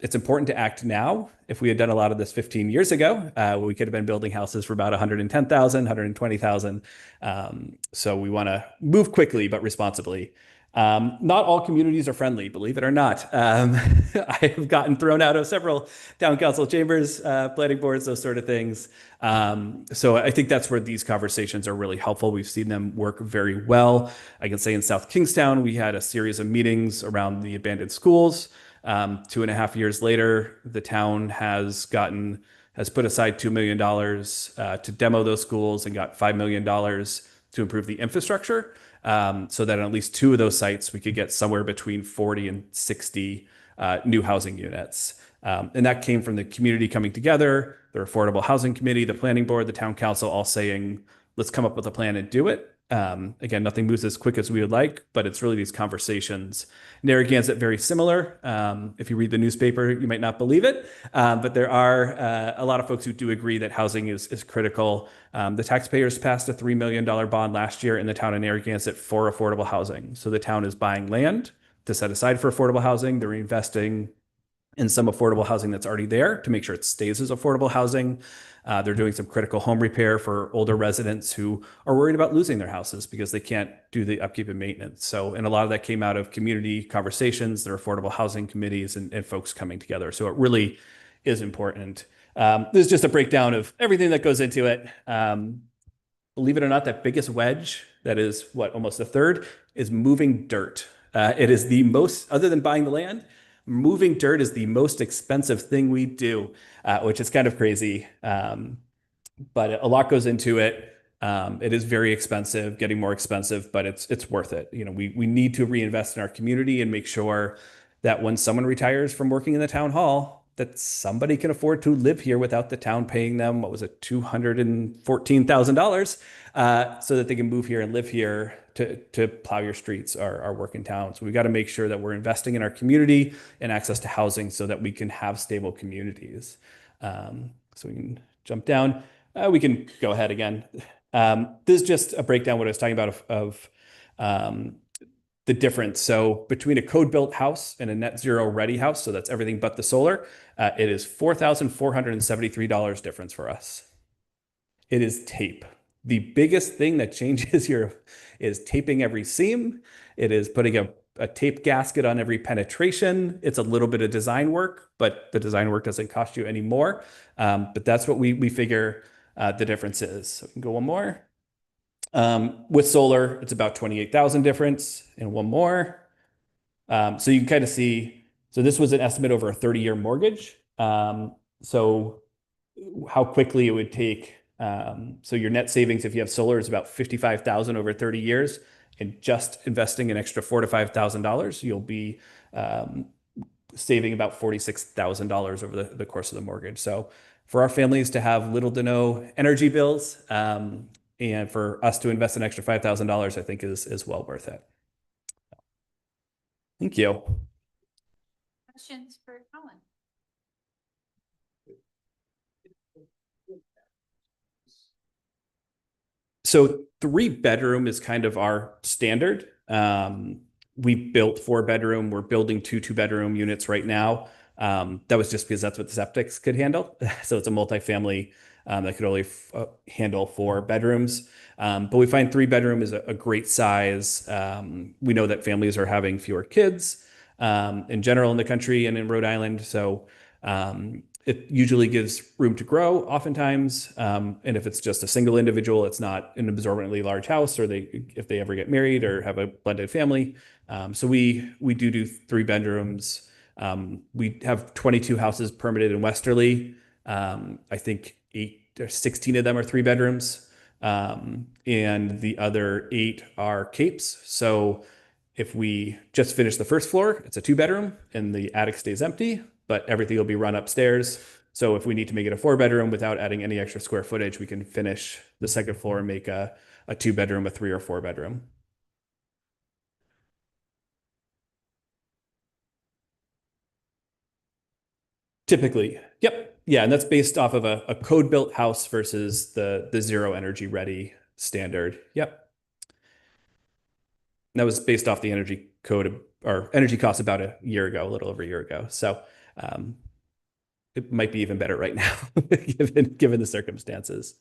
it's important to act now. If we had done a lot of this 15 years ago, we could have been building houses for about $110,000, $120,000. So we want to move quickly but responsibly. Not all communities are friendly, believe it or not. I have gotten thrown out of several town council chambers, planning boards, those sort of things. So I think that's where these conversations are really helpful. We've seen them work very well. I can say in South Kingstown, we had a series of meetings around the abandoned schools. 2.5 years later, the town has put aside $2 million to demo those schools and got $5 million to improve the infrastructure. So that on at least 2 of those sites, we could get somewhere between 40 and 60 new housing units. And that came from the community coming together, the Affordable Housing Committee, the Planning Board, the Town Council, all saying, let's come up with a plan and do it. Again, nothing moves as quick as we would like, but it's really these conversations. Narragansett, very similar. If you read the newspaper, you might not believe it, but there are a lot of folks who do agree that housing is critical. The taxpayers passed a $3 million bond last year in the town of Narragansett for affordable housing. So the town is buying land to set aside for affordable housing. They're investing in some affordable housing that's already there to make sure it stays as affordable housing. They're doing some critical home repair for older residents who are worried about losing their houses because they can't do the upkeep and maintenance. So, and a lot of that came out of community conversations, their affordable housing committees and folks coming together. So it really is important. This is just a breakdown of everything that goes into it. Believe it or not, that biggest wedge, that is what, almost a third, is moving dirt. It is the most, other than buying the land, moving dirt is the most expensive thing we do, which is kind of crazy. But a lot goes into it. It is very expensive, getting more expensive, but it's worth it. You know, we need to reinvest in our community and make sure that when someone retires from working in the town hall, that somebody can afford to live here without the town paying them, what was it, $214,000, so that they can move here and live here to plow your streets, our work in town. So we got to make sure that we're investing in our community and access to housing so that we can have stable communities. So we can jump down. We can go ahead again. This is just a breakdown what I was talking about of the difference. So between a code built house and a net zero ready house, so that's everything but the solar, it is $4,473 difference for us. It is tape. The biggest thing that changes here is taping every seam. It is putting a tape gasket on every penetration. It's a little bit of design work, but the design work doesn't cost you any more. But that's what we figure the difference is. So we can go one more. With solar, it's about 28,000 difference, and one more. So you can kind of see, so this was an estimate over a 30-year mortgage. So how quickly it would take. So your net savings, if you have solar, is about 55,000 over 30 years, and just investing an extra $4,000 to $5,000, you'll be saving about $46,000 over the course of the mortgage. So for our families to have little to no energy bills, and for us to invest an extra $5,000, I think is well worth it. Thank you. Questions for Colin? So 3-bedroom is kind of our standard. We built 4-bedroom. We're building 2-bedroom units right now. That was just because that's what the septics could handle. So it's a multifamily that could only handle 4 bedrooms. But we find 3-bedroom is a great size. We know that families are having fewer kids in general in the country and in Rhode Island. So it usually gives room to grow oftentimes. And if it's just a single individual, it's not an absorbently large house, or if they ever get married or have a blended family. So we do 3 bedrooms. We have 22 houses permitted in Westerly. I think 16 of them are 3 bedrooms. And the other 8 are capes. So if we just finish the first floor, it's a 2-bedroom and the attic stays empty, but everything will be run upstairs. So if we need to make it a 4-bedroom without adding any extra square footage, we can finish the second floor and make a 2-bedroom, a 3 or 4-bedroom. Typically, yep. Yeah, and that's based off of a code built house versus the zero energy ready standard. Yep. And that was based off the energy code or energy costs about a year ago, a little over a year ago. So it might be even better right now, given the circumstances.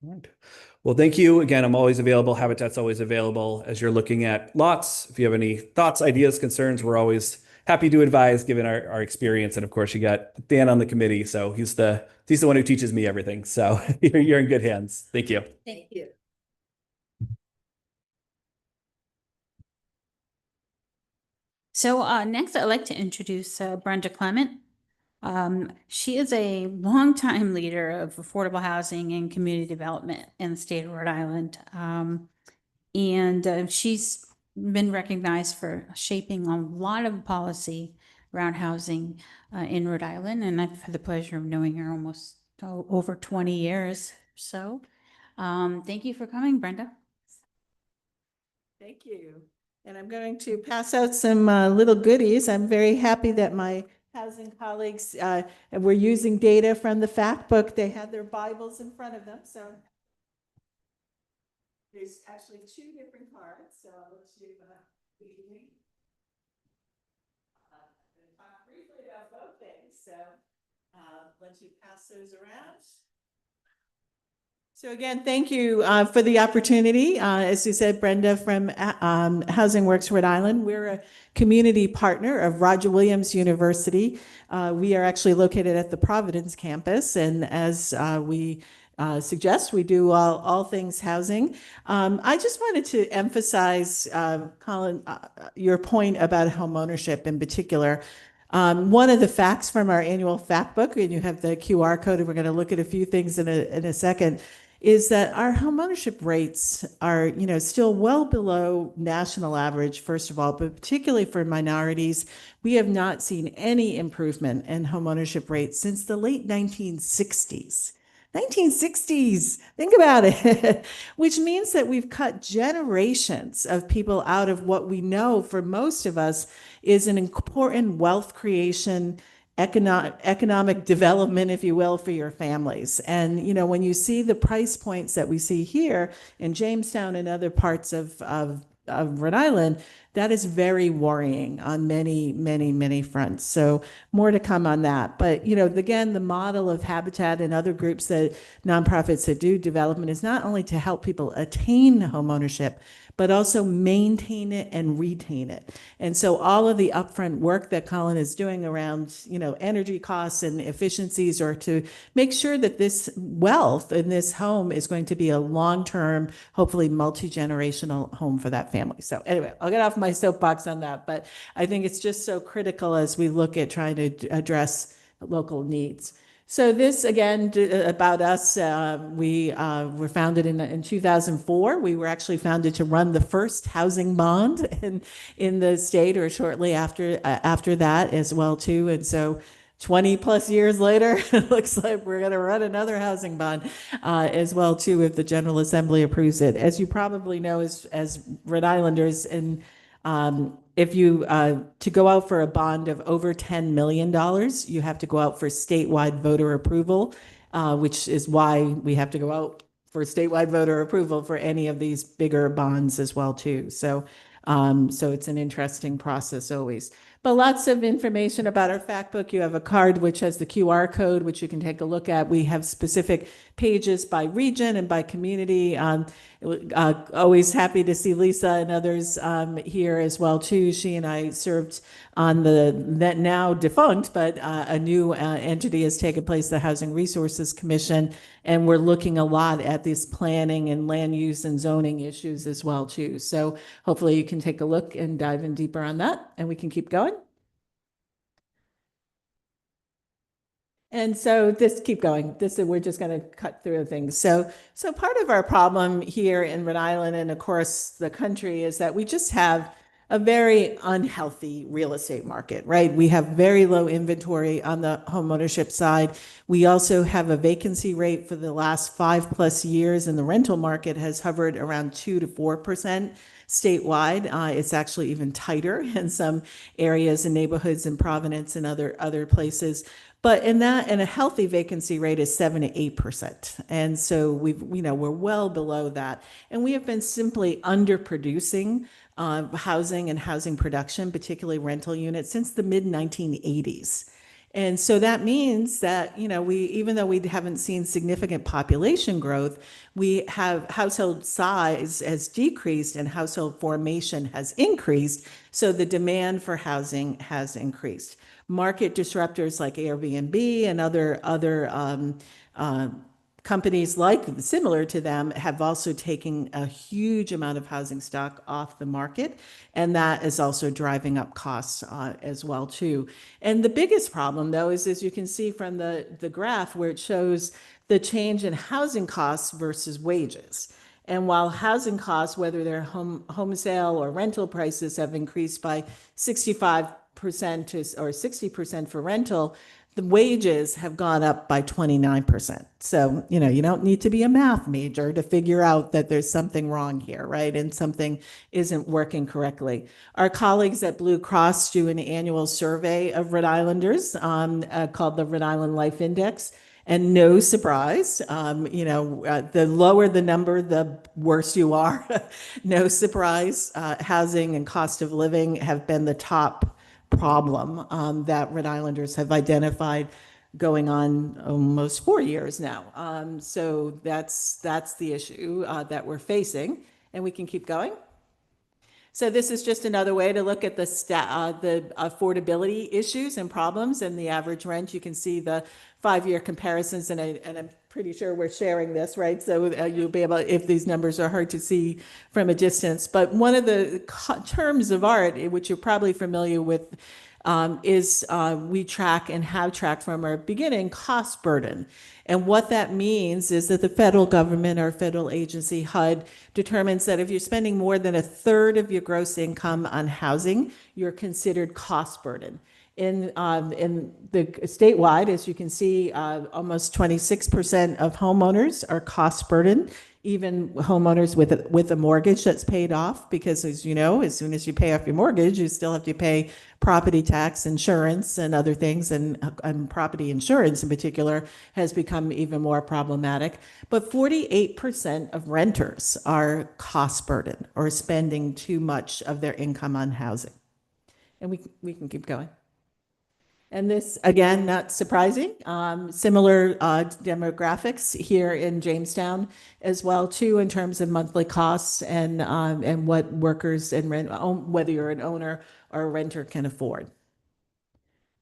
All right. Well, thank you. Again, I'm always available. Habitat's always available as you're looking at lots. If you have any thoughts, ideas, concerns, we're always happy to advise given our experience. And of course, you got Dan on the committee. So he's the one who teaches me everything. So you're in good hands. Thank you. Thank you. So next, I'd like to introduce Brenda Clement. She is a longtime leader of affordable housing and community development in the state of Rhode Island. And she's been recognized for shaping a lot of policy around housing in Rhode Island. And I've had the pleasure of knowing her almost over 20 years. So thank you for coming, Brenda. Thank you. And I'm going to pass out some little goodies. I'm very happy that my housing colleagues were using data from the fact book. They had their Bibles in front of them. So there's actually 2 different cards. So I'll let you talk briefly about both things. So let you pass those around. So again, thank you for the opportunity. As you said, Brenda from Housing Works Rhode Island. We're a community partner of Roger Williams University. We are actually located at the Providence campus, and as we suggest, we do all things housing. I just wanted to emphasize, Colin, your point about homeownership in particular. One of the facts from our annual fact book, and you have the QR code, and we're going to look at a few things in a second, is that our homeownership rates are, still well below national average, first of all, but particularly for minorities. We have not seen any improvement in homeownership rates since the late 1960s. 1960s, think about it, which means that we've cut generations of people out of what we know for most of us is an important wealth creation, economic development, if you will, for your families. And, when you see the price points that we see here in Jamestown and other parts of Rhode Island, that is very worrying on many, many, many fronts. So more to come on that. But, again, the model of Habitat and other groups nonprofits that do development is not only to help people attain homeownership, but also maintain it and retain it. And so all of the upfront work that Colin is doing around, energy costs and efficiencies are to make sure that this wealth in this home is going to be a long-term, hopefully multi-generational home for that family. So anyway, I'll get off my soapbox on that, but I think it's just so critical as we look at trying to address local needs. So this, again, about us, we were founded in 2004. We were actually founded to run the first housing bond in the state, or shortly after that as well, too. And so 20 plus years later, it looks like we're going to run another housing bond as well, too, if the General Assembly approves it. As you probably know, as Rhode Islanders, and if you to go out for a bond of over $10 million, you have to go out for statewide voter approval, which is why we have to go out for statewide voter approval for any of these bigger bonds as well, too. So, so it's an interesting process always. But lots of information about our fact book. You have a card which has the QR code, which you can take a look at. We have specific pages by region and by community. Always happy to see Lisa and others here as well, too. She and I served on that now defunct, but a new entity has taken place, the Housing Resources Commission, and we're looking a lot at this planning and land use and zoning issues as well, too. So hopefully you can take a look and dive in deeper on that, and we can keep going. And so keep going. We're just going to cut through things. So part of our problem here in Rhode Island and, of course, the country is that we just have a very unhealthy real estate market, right? We have very low inventory on the homeownership side. We also have a vacancy rate for the last 5+ years, and the rental market has hovered around 2 to 4% statewide. It's actually even tighter in some areas and neighborhoods in Providence and other places. But in a healthy vacancy rate is 7 to 8%. And so we're well below that. And we have been simply underproducing housing and housing production, particularly rental units, since the mid-1980s. And so that means that, even though we haven't seen significant population growth, we have household size has decreased and household formation has increased. So the demand for housing has increased. Market disruptors like Airbnb and other companies similar to them have also taken a huge amount of housing stock off the market, and that is also driving up costs as well too. And the biggest problem though is, as you can see from the graph where it shows the change in housing costs versus wages. And while housing costs, whether they're home sale or rental prices, have increased by 65% or 60% for rental, the wages have gone up by 29%. So, you don't need to be a math major to figure out that there's something wrong here, right? And something isn't working correctly. Our colleagues at Blue Cross do an annual survey of Rhode Islanders called the Rhode Island Life Index. And no surprise, the lower the number, the worse you are. No surprise, housing and cost of living have been the top problem that Rhode Islanders have identified going on almost 4 years now. So that's the issue that we're facing, and we can keep going. So this is just another way to look at the affordability issues and problems and the average rent. You can see the 5-year comparisons, and I'm pretty sure we're sharing this, right? So you'll be able, if these numbers are hard to see from a distance. But one of the terms of art, which you're probably familiar with, is we track and have tracked from our beginning cost burden. And what that means is that the federal government or federal agency, HUD, determines that if you're spending more than a third of your gross income on housing, you're considered cost burden. In the statewide, as you can see, almost 26% of homeowners are cost burden, even homeowners with a mortgage that's paid off, because as you know, as soon as you pay off your mortgage, you still have to pay property tax, insurance, and other things, and property insurance in particular has become even more problematic. But 48% of renters are cost burden or spending too much of their income on housing. And we can keep going. And this, again, not surprising, similar demographics here in Jamestown as well, too, in terms of monthly costs and what workers and whether you're an owner or a renter can afford.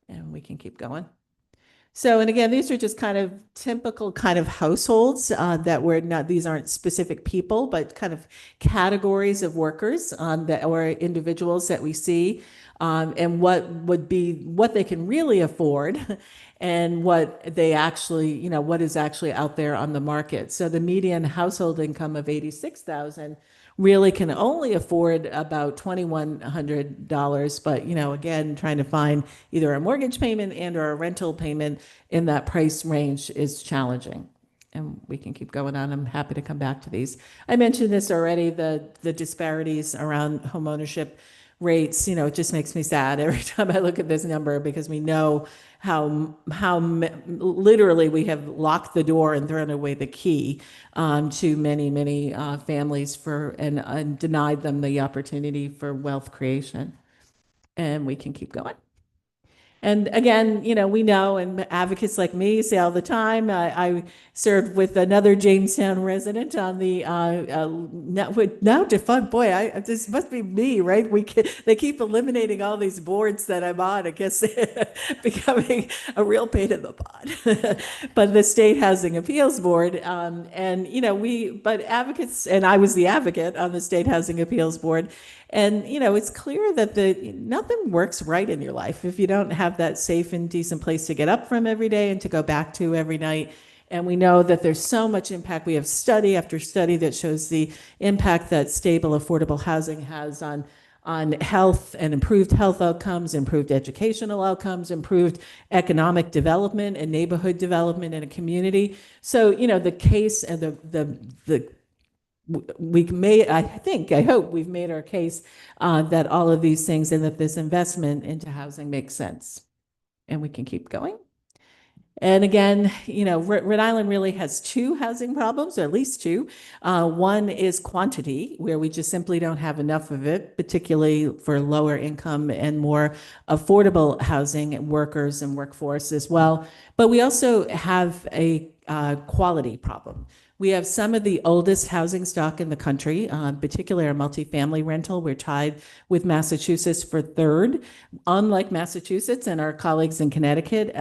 And we can keep going. So, and again, these are just kind of typical kind of households that we're not, these aren't specific people, but kind of categories of workers or individuals that we see. And what they can really afford and what they actually, what is actually out there on the market. So the median household income of $86,000 really can only afford about $2,100. But, again, trying to find either a mortgage payment or a rental payment in that price range is challenging. And we can keep going on. I'm happy to come back to these. I mentioned this already, the disparities around homeownership rates. It just makes me sad every time I look at this number, because we know how literally we have locked the door and thrown away the key to many families and denied them the opportunity for wealth creation. And we can keep going. And again, we know, and advocates like me say all the time, I served with another Jamestown resident on the now defunct, this must be me, right? They keep eliminating all these boards that I'm on. I guess becoming a real pain in the butt. But the State Housing Appeals Board, but advocates, and I was the advocate on the State Housing Appeals Board. And, it's clear that nothing works right in your life if you don't have that safe and decent place to get up from every day and to go back to every night. And we know that there's so much impact. We have study after study that shows the impact that stable, affordable housing has on health and improved health outcomes, improved educational outcomes, improved economic development and neighborhood development in a community. So, the case and I hope we've made our case that all of these things and that this investment into housing makes sense. And we can keep going. And again, Rhode Island really has two housing problems, or at least two. One is quantity, where we just simply don't have enough of it, particularly for lower income and more affordable housing and workers and workforce as well. But we also have a quality problem. We have some of the oldest housing stock in the country, particularly our multifamily rental. We're tied with Massachusetts for third, unlike Massachusetts and our colleagues in Connecticut,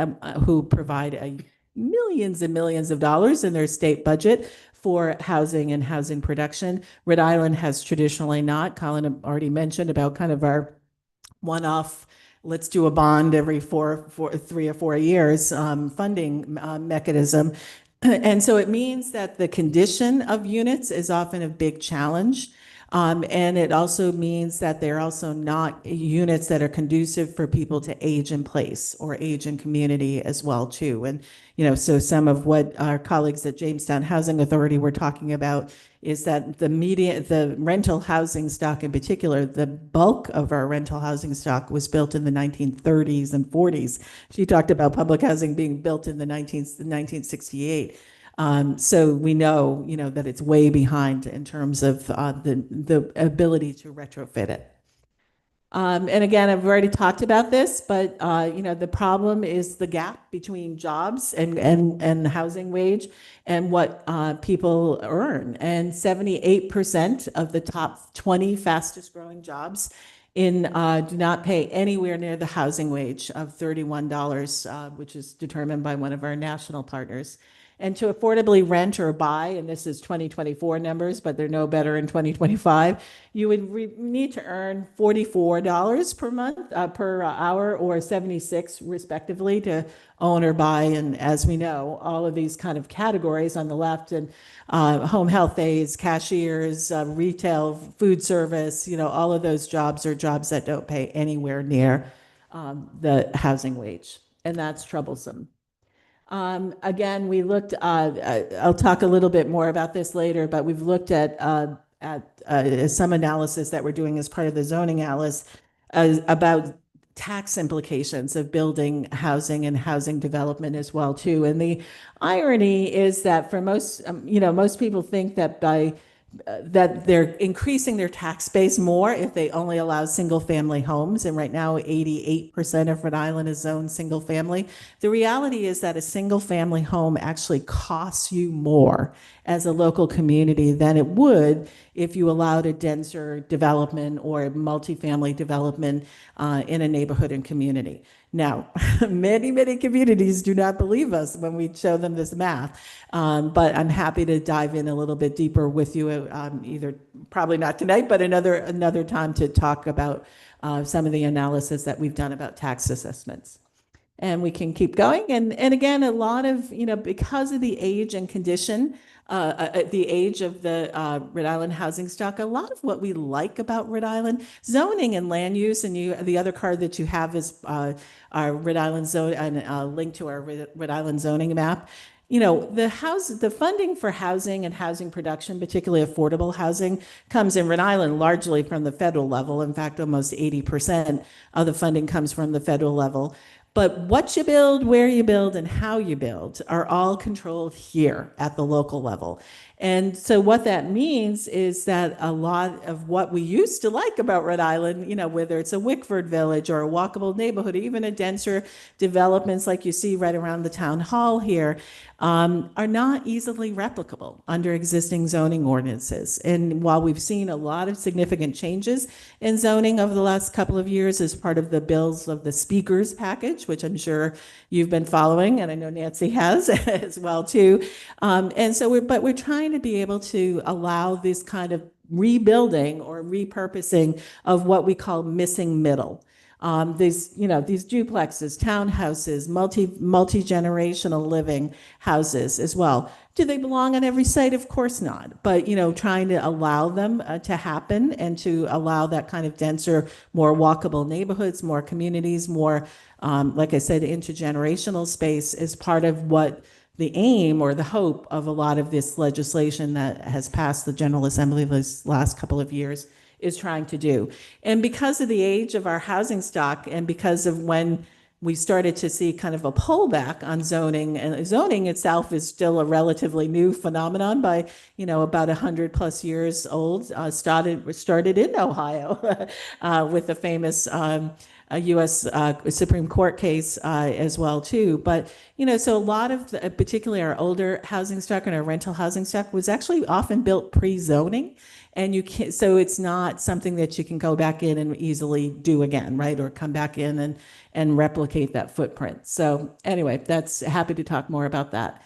who provide millions and millions of dollars in their state budget for housing and housing production. Rhode Island has traditionally not. Colin already mentioned about kind of our one-off, let's do a bond every 3 or 4 years funding mechanism. And so it means that the condition of units is often a big challenge. And it also means that they're also not units that are conducive for people to age in place or age in community as well too. And, so some of what our colleagues at Jamestown Housing Authority were talking about is that the rental housing stock in particular, the bulk of our rental housing stock was built in the 1930s and 40s. She talked about public housing being built in the 1968. So we know, that it's way behind in terms of the ability to retrofit it. And again, I've already talked about this, but the problem is the gap between jobs and housing wage and what people earn. And 78% of the top 20 fastest growing jobs do not pay anywhere near the housing wage of $31, which is determined by one of our national partners. And to affordably rent or buy, and this is 2024 numbers, but they're no better in 2025, you would need to earn $44 per month, per hour, or $76 respectively to own or buy. And as we know, all of these kind of categories on the left, and home health aides, cashiers, retail, food service, all of those jobs are jobs that don't pay anywhere near the housing wage. And that's troublesome. Again, we looked, I'll talk a little bit more about this later, but we've looked at some analysis that we're doing as part of the zoning atlas about tax implications of building housing and housing development as well too. And the irony is that for most, most people think that that they're increasing their tax base more if they only allow single family homes. And right now, 88% of Rhode Island is zoned single family. The reality is that a single family home actually costs you more as a local community than it would if you allowed a denser development or multifamily development in a neighborhood and community. Now, many, many communities do not believe us when we show them this math, but I'm happy to dive in a little bit deeper with you, either probably not tonight, but another time to talk about some of the analysis that we've done about tax assessments. And we can keep going. And again, a lot of, because of the age and condition, the age of the Rhode Island housing stock, a lot of what we like about Rhode Island, zoning and land use, and the other card that you have is our Rhode Island zone, and a link to our Rhode Island zoning map. The funding for housing and housing production, particularly affordable housing, comes in Rhode Island largely from the federal level. In fact, almost 80% of the funding comes from the federal level. But what you build, where you build, and how you build are all controlled here at the local level. And so what that means is that a lot of what we used to like about Rhode Island, whether it's a Wickford Village or a walkable neighborhood, even a denser developments like you see right around the town hall here, are not easily replicable under existing zoning ordinances. And while we've seen a lot of significant changes in zoning over the last couple of years as part of the bills of the speakers package, which I'm sure you've been following, and I know Nancy has as well too. And so we're trying to be able to allow this kind of rebuilding or repurposing of what we call missing middle. These duplexes, townhouses, multi-generational living houses as well. Do they belong on every site? Of course not. But, trying to allow them to happen and to allow that kind of denser, more walkable neighborhoods, more communities, more, like I said, intergenerational space is part of what the aim or the hope of a lot of this legislation that has passed the General Assembly this last couple of years is trying to do. And because of the age of our housing stock and because of when we started to see kind of a pullback on zoning, and zoning itself is still a relatively new phenomenon by, about 100+ years old. Started in Ohio with the famous a U.S. Supreme Court case as well too. But so a lot of particularly our older housing stock and our rental housing stock was actually often built pre-zoning. And you can't, so it's not something that you can go back in and easily do again, right? Or come back in and replicate that footprint. So anyway, that's happy to talk more about that.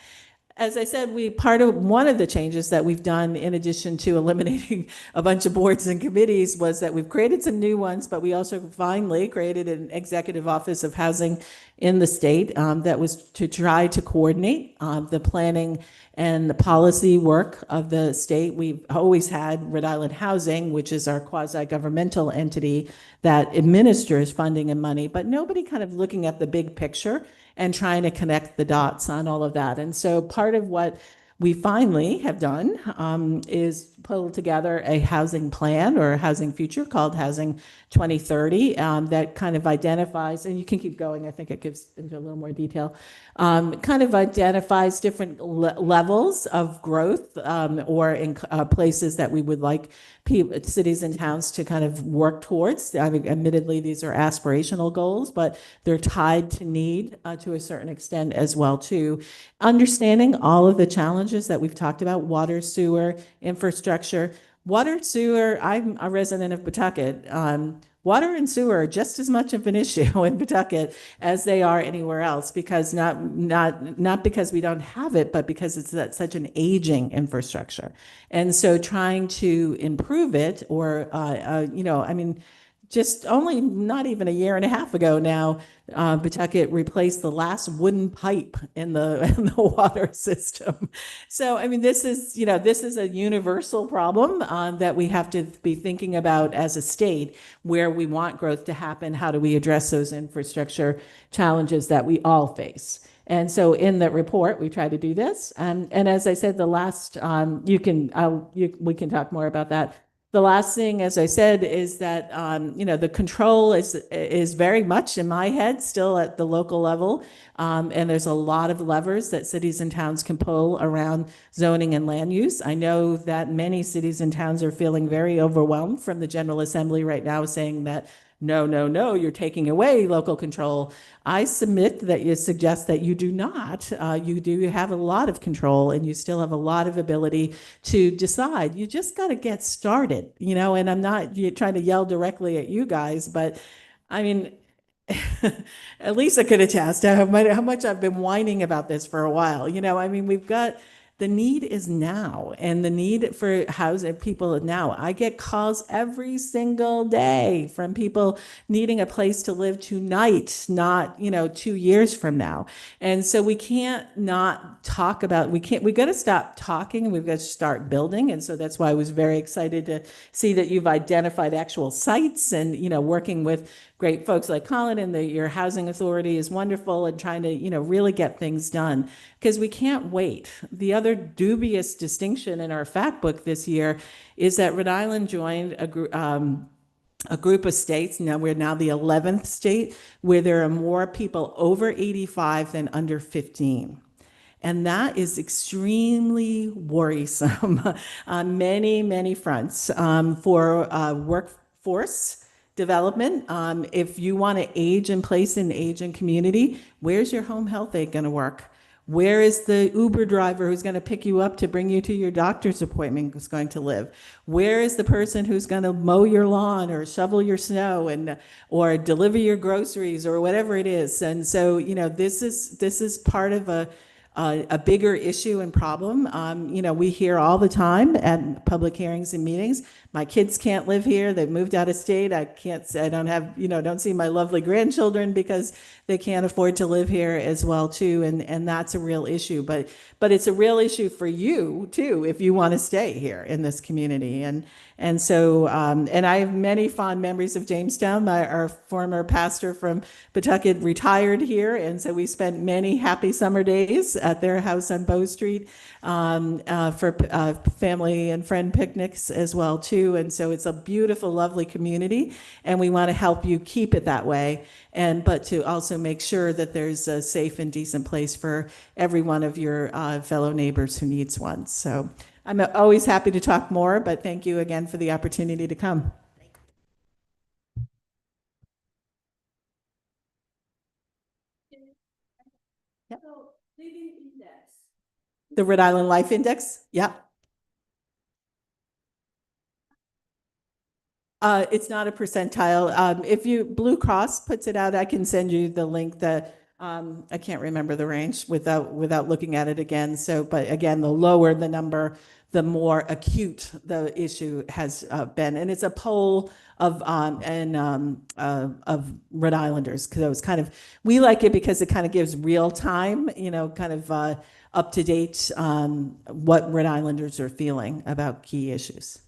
As I said, one of the changes that we've done, in addition to eliminating a bunch of boards and committees, was that we've created some new ones, but we also finally created an executive office of housing in the state that was to try to coordinate the planning and the policy work of the state. We've always had Rhode Island Housing, which is our quasi-governmental entity that administers funding and money, but nobody kind of looking at the big picture and trying to connect the dots on all of that. And so part of what we finally have done is pull together a housing plan or a housing future called Housing 2030 that kind of identifies, and you can keep going, I think it gives into a little more detail, kind of identifies different levels of growth or in places that we would like cities and towns to kind of work towards. I mean, admittedly, these are aspirational goals, but they're tied to need to a certain extent as well too. Understanding all of the challenges that we've talked about: water, sewer, infrastructure. Water, sewer, I'm a resident of Pawtucket. Water and sewer are just as much of an issue in Pawtucket as they are anywhere else, because not because we don't have it, but because it's such an aging infrastructure. And so trying to improve it, or just only not even a year and a half ago now, Pawtucket replaced the last wooden pipe in the water system. So, I mean, this is a universal problem that we have to be thinking about as a state, where we want growth to happen. How do we address those infrastructure challenges that we all face? And so in the report, we try to do this. And as I said, the last, we can talk more about that. The last thing, as I said, is that, the control is very much in my head still at the local level. And there's a lot of levers that cities and towns can pull around zoning and land use. I know that many cities and towns are feeling very overwhelmed from the General Assembly right now, saying that no, you're taking away local control. I submit that you suggest that you do not. You do have a lot of control, and you still have a lot of ability to decide. You just got to get started, and I'm not trying to yell directly at you guys, but I mean, at least I could attest to how much I've been whining about this for a while. I mean, the need is now, and the need for housing people now. I get calls every single day from people needing a place to live tonight, not, 2 years from now. And so we can't not talk about, we got to stop talking, and we've got to start building. And so that's why I was very excited to see that you've identified actual sites, and, working with great folks like Colin, and your housing authority is wonderful, and trying to, really get things done, because we can't wait. The other dubious distinction in our fact book this year is that Rhode Island joined a group of states. Now we're the 11th state where there are more people over 85 than under 15. And that is extremely worrisome on many, many fronts for workforce development. If you want to age in place and age in community, where's your home health aide going to work? Where is the Uber driver who's going to pick you up to bring you to your doctor's appointment is going to live? Where is the person who's going to mow your lawn or shovel your snow or deliver your groceries or whatever it is? And so, this is part of a bigger issue and problem. We hear all the time at public hearings and meetings, my kids can't live here. They've moved out of state. I don't see my lovely grandchildren because they can't afford to live here as well too. And that's a real issue, but it's a real issue for you too, if you want to stay here in this community. And so I have many fond memories of Jamestown. Our former pastor from Pawtucket retired here, and so we spent many happy summer days at their house on Bow Street for family and friend picnics as well too. too. And so it's a beautiful, lovely community, and we want to help you keep it that way. But to also make sure that there's a safe and decent place for every one of your fellow neighbors who needs one. So I'm always happy to talk more, but thank you again for the opportunity to come. Yep. The Rhode Island Life Index, yeah. It's not a percentile. If you, Blue Cross puts it out, I can send you the link that, I can't remember the range without looking at it again. So, but again, the lower the number, the more acute the issue has been. And it's a poll of Rhode Islanders, because it was kind of, we like it because it kind of gives real time, kind of up to date what Rhode Islanders are feeling about key issues.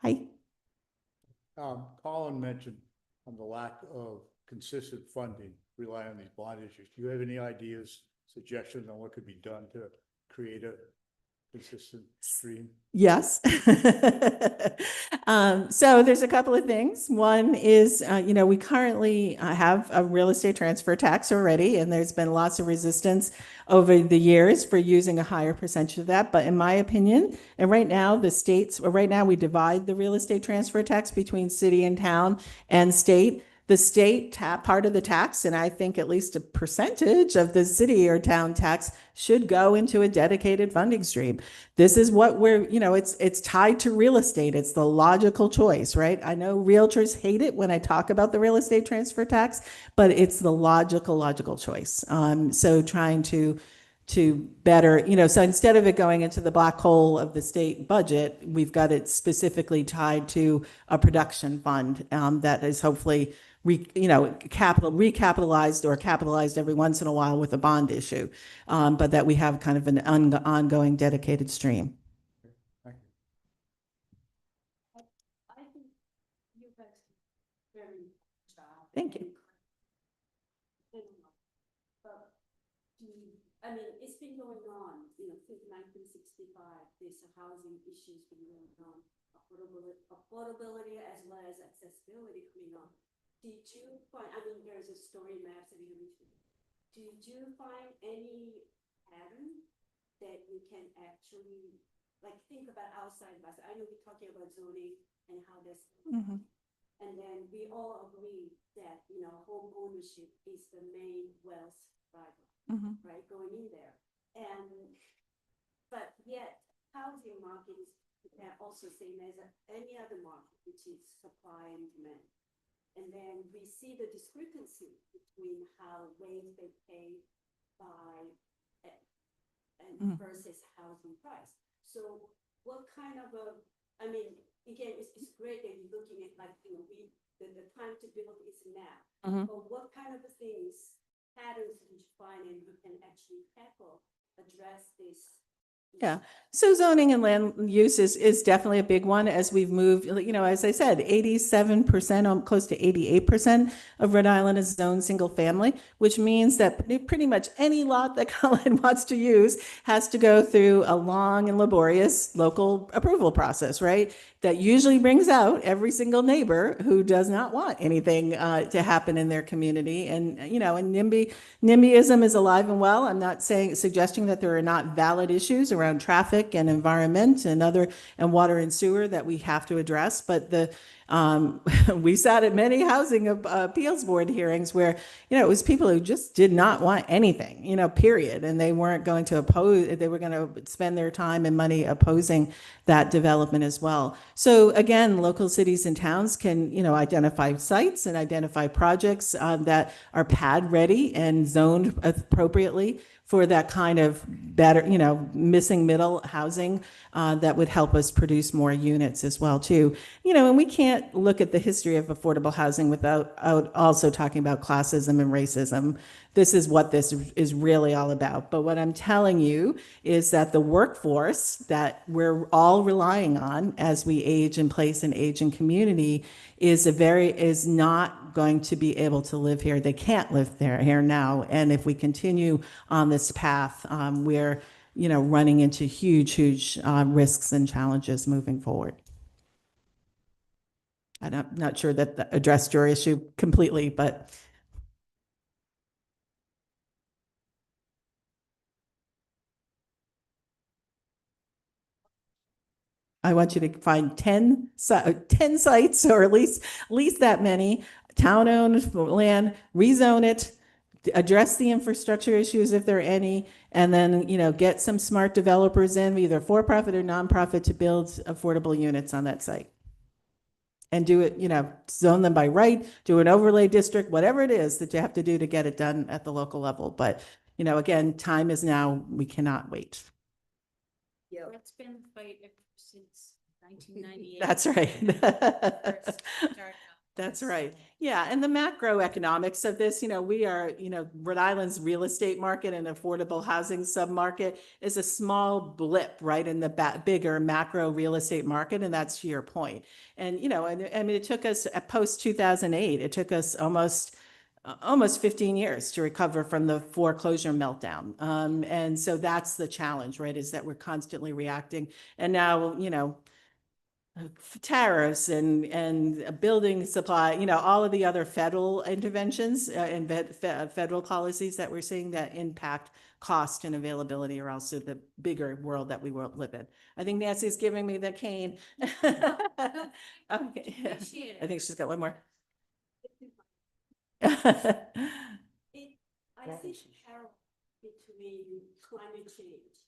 Hi. Colin mentioned on the lack of consistent funding, rely on these bond issues. Do you have any ideas, suggestions on what could be done to create a consistent stream? Yes. So there's a couple of things. One is, we currently have a real estate transfer tax already, and there's been lots of resistance over the years for using a higher percentage of that. But in my opinion, and right now we divide the real estate transfer tax between city and town and state. The state part of the tax, and I think at least a percentage of the city or town tax, should go into a dedicated funding stream. This is what it's tied to real estate. It's the logical choice, right? I know realtors hate it when I talk about the real estate transfer tax, but it's the logical choice. So trying to better, so instead of it going into the black hole of the state budget, we've got it specifically tied to a production fund that is hopefully recapitalized or capitalized every once in a while with a bond issue, but that we have kind of an ongoing dedicated stream. Thank you. I think you guys did a very good job. Thank you. I mean, it's been going on, since 1965, there's housing issues been going on, affordability as well as accessibility coming on. Did you find, there's a story maps and everything. Did you find any pattern that you can actually, think about outside of us? I know we're talking about zoning and how this, and then we all agree that, home ownership is the main wealth driver. Right, going in there, but yet housing market is also same as any other market, which is supply and demand. And then we see the discrepancy between how wage they pay by and versus housing price. So what kind of again, it's great that you're looking at the time to build is now. But what kind of things, patterns did you find, and you can actually address this? Yeah. So zoning and land use is definitely a big one as we've moved, as I said, 87%, close to 88% of Rhode Island is zoned single family, which means that pretty much any lot that Colin wants to use has to go through a long and laborious local approval process, right? That usually brings out every single neighbor who does not want anything to happen in their community. And, and NIMBYism is alive and well. I'm not suggesting that there are not valid issues around traffic and environment and water and sewer that we have to address. But we sat at many housing appeals board hearings where, it was people who just did not want anything, period. And they weren't going to they were going to spend their time and money opposing that development as well. So again, local cities and towns can, identify sites and identify projects that are pad ready and zoned appropriately for that kind of better, missing middle housing that would help us produce more units as well too. And we can't look at the history of affordable housing without also talking about classism and racism. This is what this is really all about. But what I'm telling you is that the workforce that we're all relying on as we age in place and age in community is not going to be able to live here. They can't live here now. And if we continue on this path where running into huge risks and challenges moving forward. And I'm not sure that addressed your issue completely, but I want you to find 10 sites, or at least that many, town-owned land, rezone it, address the infrastructure issues if there are any, and then, get some smart developers in, either for-profit or nonprofit, to build affordable units on that site. And do it, zone them by right, do an overlay district, whatever it is that you have to do to get it done at the local level. But, again, time is now, we cannot wait. That's been the fight ever since 1998. That's right. That's right. Yeah, and the macroeconomics of this, we are, Rhode Island's real estate market and affordable housing submarket is a small blip, right, in the bigger macro real estate market, and that's to your point. And, I mean, it took us, post 2008, it took us almost 15 years to recover from the foreclosure meltdown. And so that's the challenge, right, is that we're constantly reacting. And now, tariffs and building supply, all of the other federal interventions and federal policies that we're seeing that impact cost and availability are also the bigger world that we will live in. I think Nancy's giving me the cane. Okay. I think she's got one more. I see parallel between climate change.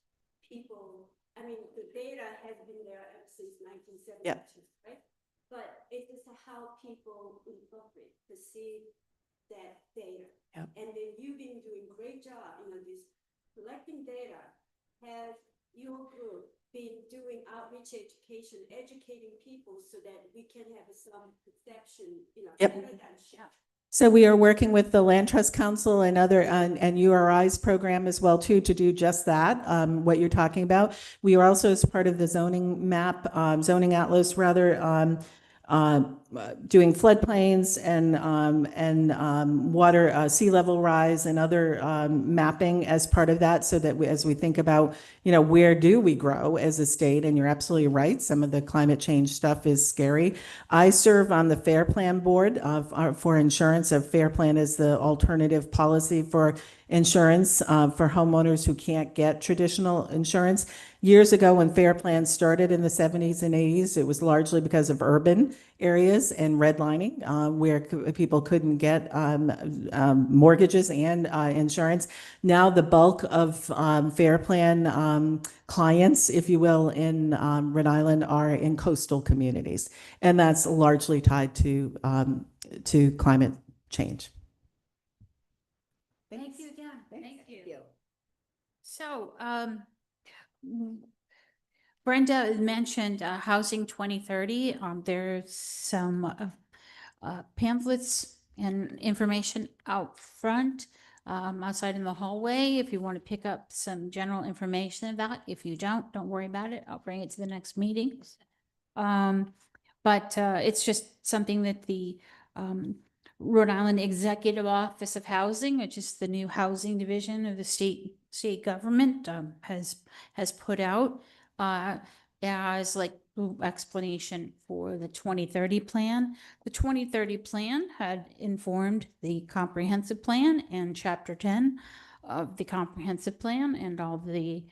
People, I mean, the data has been there since 1972, right? But it is how people incorporate, perceive that data. Yep. And then you've been doing a great job, this collecting data. Have your group been doing outreach education, educating people so that we can have some perception, paradigm shift? So we are working with the Land Trust Council and other and URI's program as well too, to do just that, what you're talking about. We are also, as part of the zoning map, zoning atlas rather, doing floodplains and water, sea level rise and other mapping as part of that, so that as we think about, where do we grow as a state? And you're absolutely right. Some of the climate change stuff is scary. I serve on the Fair Plan board for insurance. Fair Plan is the alternative policy for insurance for homeowners who can't get traditional insurance. Years ago, when Fair Plan started in the 70s and 80s, it was largely because of urban areas and redlining, where people couldn't get mortgages and insurance. Now the bulk of Fair Plan clients, if you will, in Rhode Island are in coastal communities, and that's largely tied to climate change. Thank you again. Thank you. So, Brenda mentioned Housing 2030. There's some pamphlets and information out front, outside in the hallway, if you want to pick up some general information about. If you don't worry about it. I'll bring it to the next meeting. But it's just something that the Rhode Island Executive Office of Housing, which is the new housing division of the state government, has put out as like explanation for the 2030 plan. The 2030 plan had informed the comprehensive plan and chapter 10 of the comprehensive plan, and all the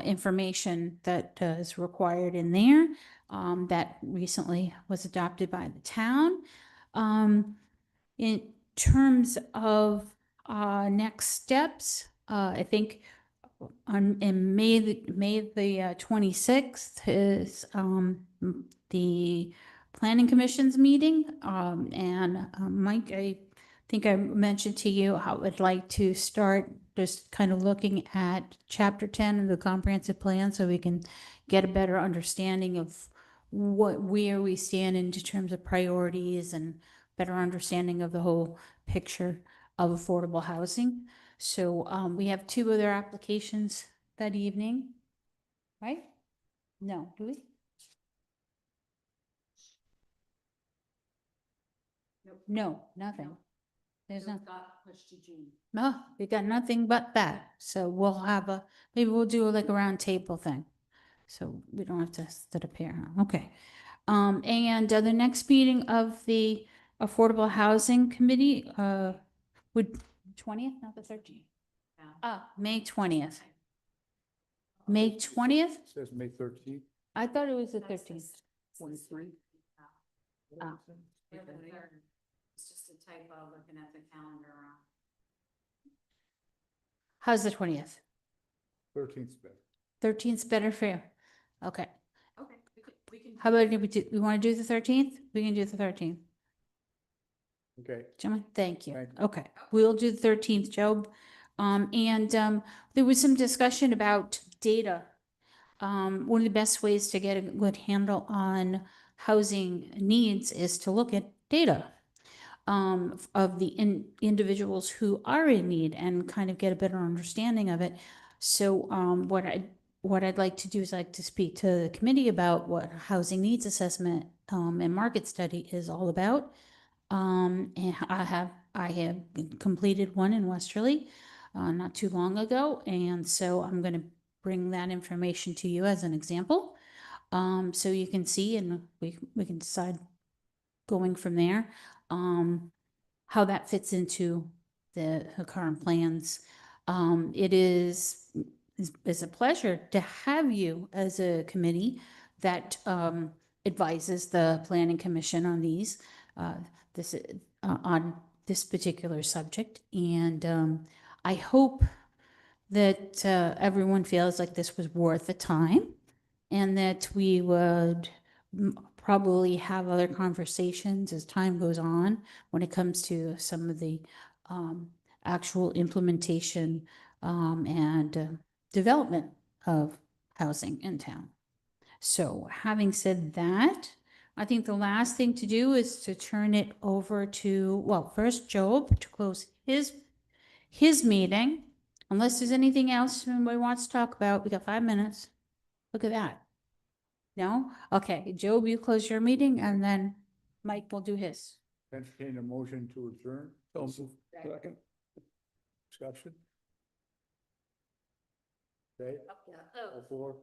information that is required in there, that recently was adopted by the town. In terms of next steps, I think in May the 26th is the Planning Commission's meeting. And Mike, I think I mentioned to you how I'd like to start just kind of looking at chapter 10 of the comprehensive plan, so we can get a better understanding of where we stand in terms of priorities, and better understanding of the whole picture of affordable housing. So we have 2 other applications that evening, right? No, do we? No, nothing. There's no, Got pushed to June. no, we got nothing but that. So we'll have maybe we'll do like a round table thing. So we don't have to sit up here. Okay. And the next meeting of the Affordable Housing Committee, would 20th, not the 13th? May 20th. May 20th? It says May 13th. I thought it was the 13th. 23? Oh. It's just a typo looking at the calendar wrong. How's the 20th? 13th's better. 13th's better for you? Okay. Okay, we can. How about we want to do the 13th? We can do the 13th. Okay. Gentlemen, thank you. Thank you. Okay, we'll do the 13th, Job. There was some discussion about data. One of the best ways to get a good handle on housing needs is to look at data of the individuals who are in need and kind of get a better understanding of it. So what I'd like to do is like to speak to the committee about what housing needs assessment and market study is all about. And I have completed one in Westerly not too long ago, and so I'm going to bring that information to you as an example, so you can see, and we can decide going from there how that fits into the current plans. It is a pleasure to have you as a committee that advises the Planning Commission on these. On this particular subject, and I hope that everyone feels like this was worth the time, and that we would probably have other conversations as time goes on when it comes to some of the actual implementation and development of housing in town. So having said that, I think the last thing to do is to turn it over to, well, first Job to close his meeting. Unless there's anything else anybody wants to talk about, we got 5 minutes. Look at that. No? Okay, Job, you close your meeting and then Mike will do his. Entertain a motion to adjourn. Second. Discussion. Okay. All four.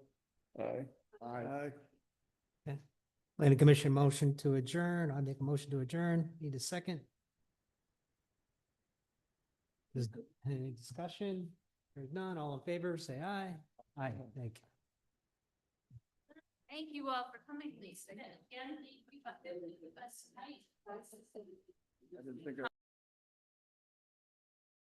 Aye. Aye. Planning Commission motion to adjourn. I make a motion to adjourn. Need a second? Is any discussion? There's none. All in favor, say aye. Aye. Thank you. Thank you all for coming, Lisa. Again, we got there with us tonight. I didn't think I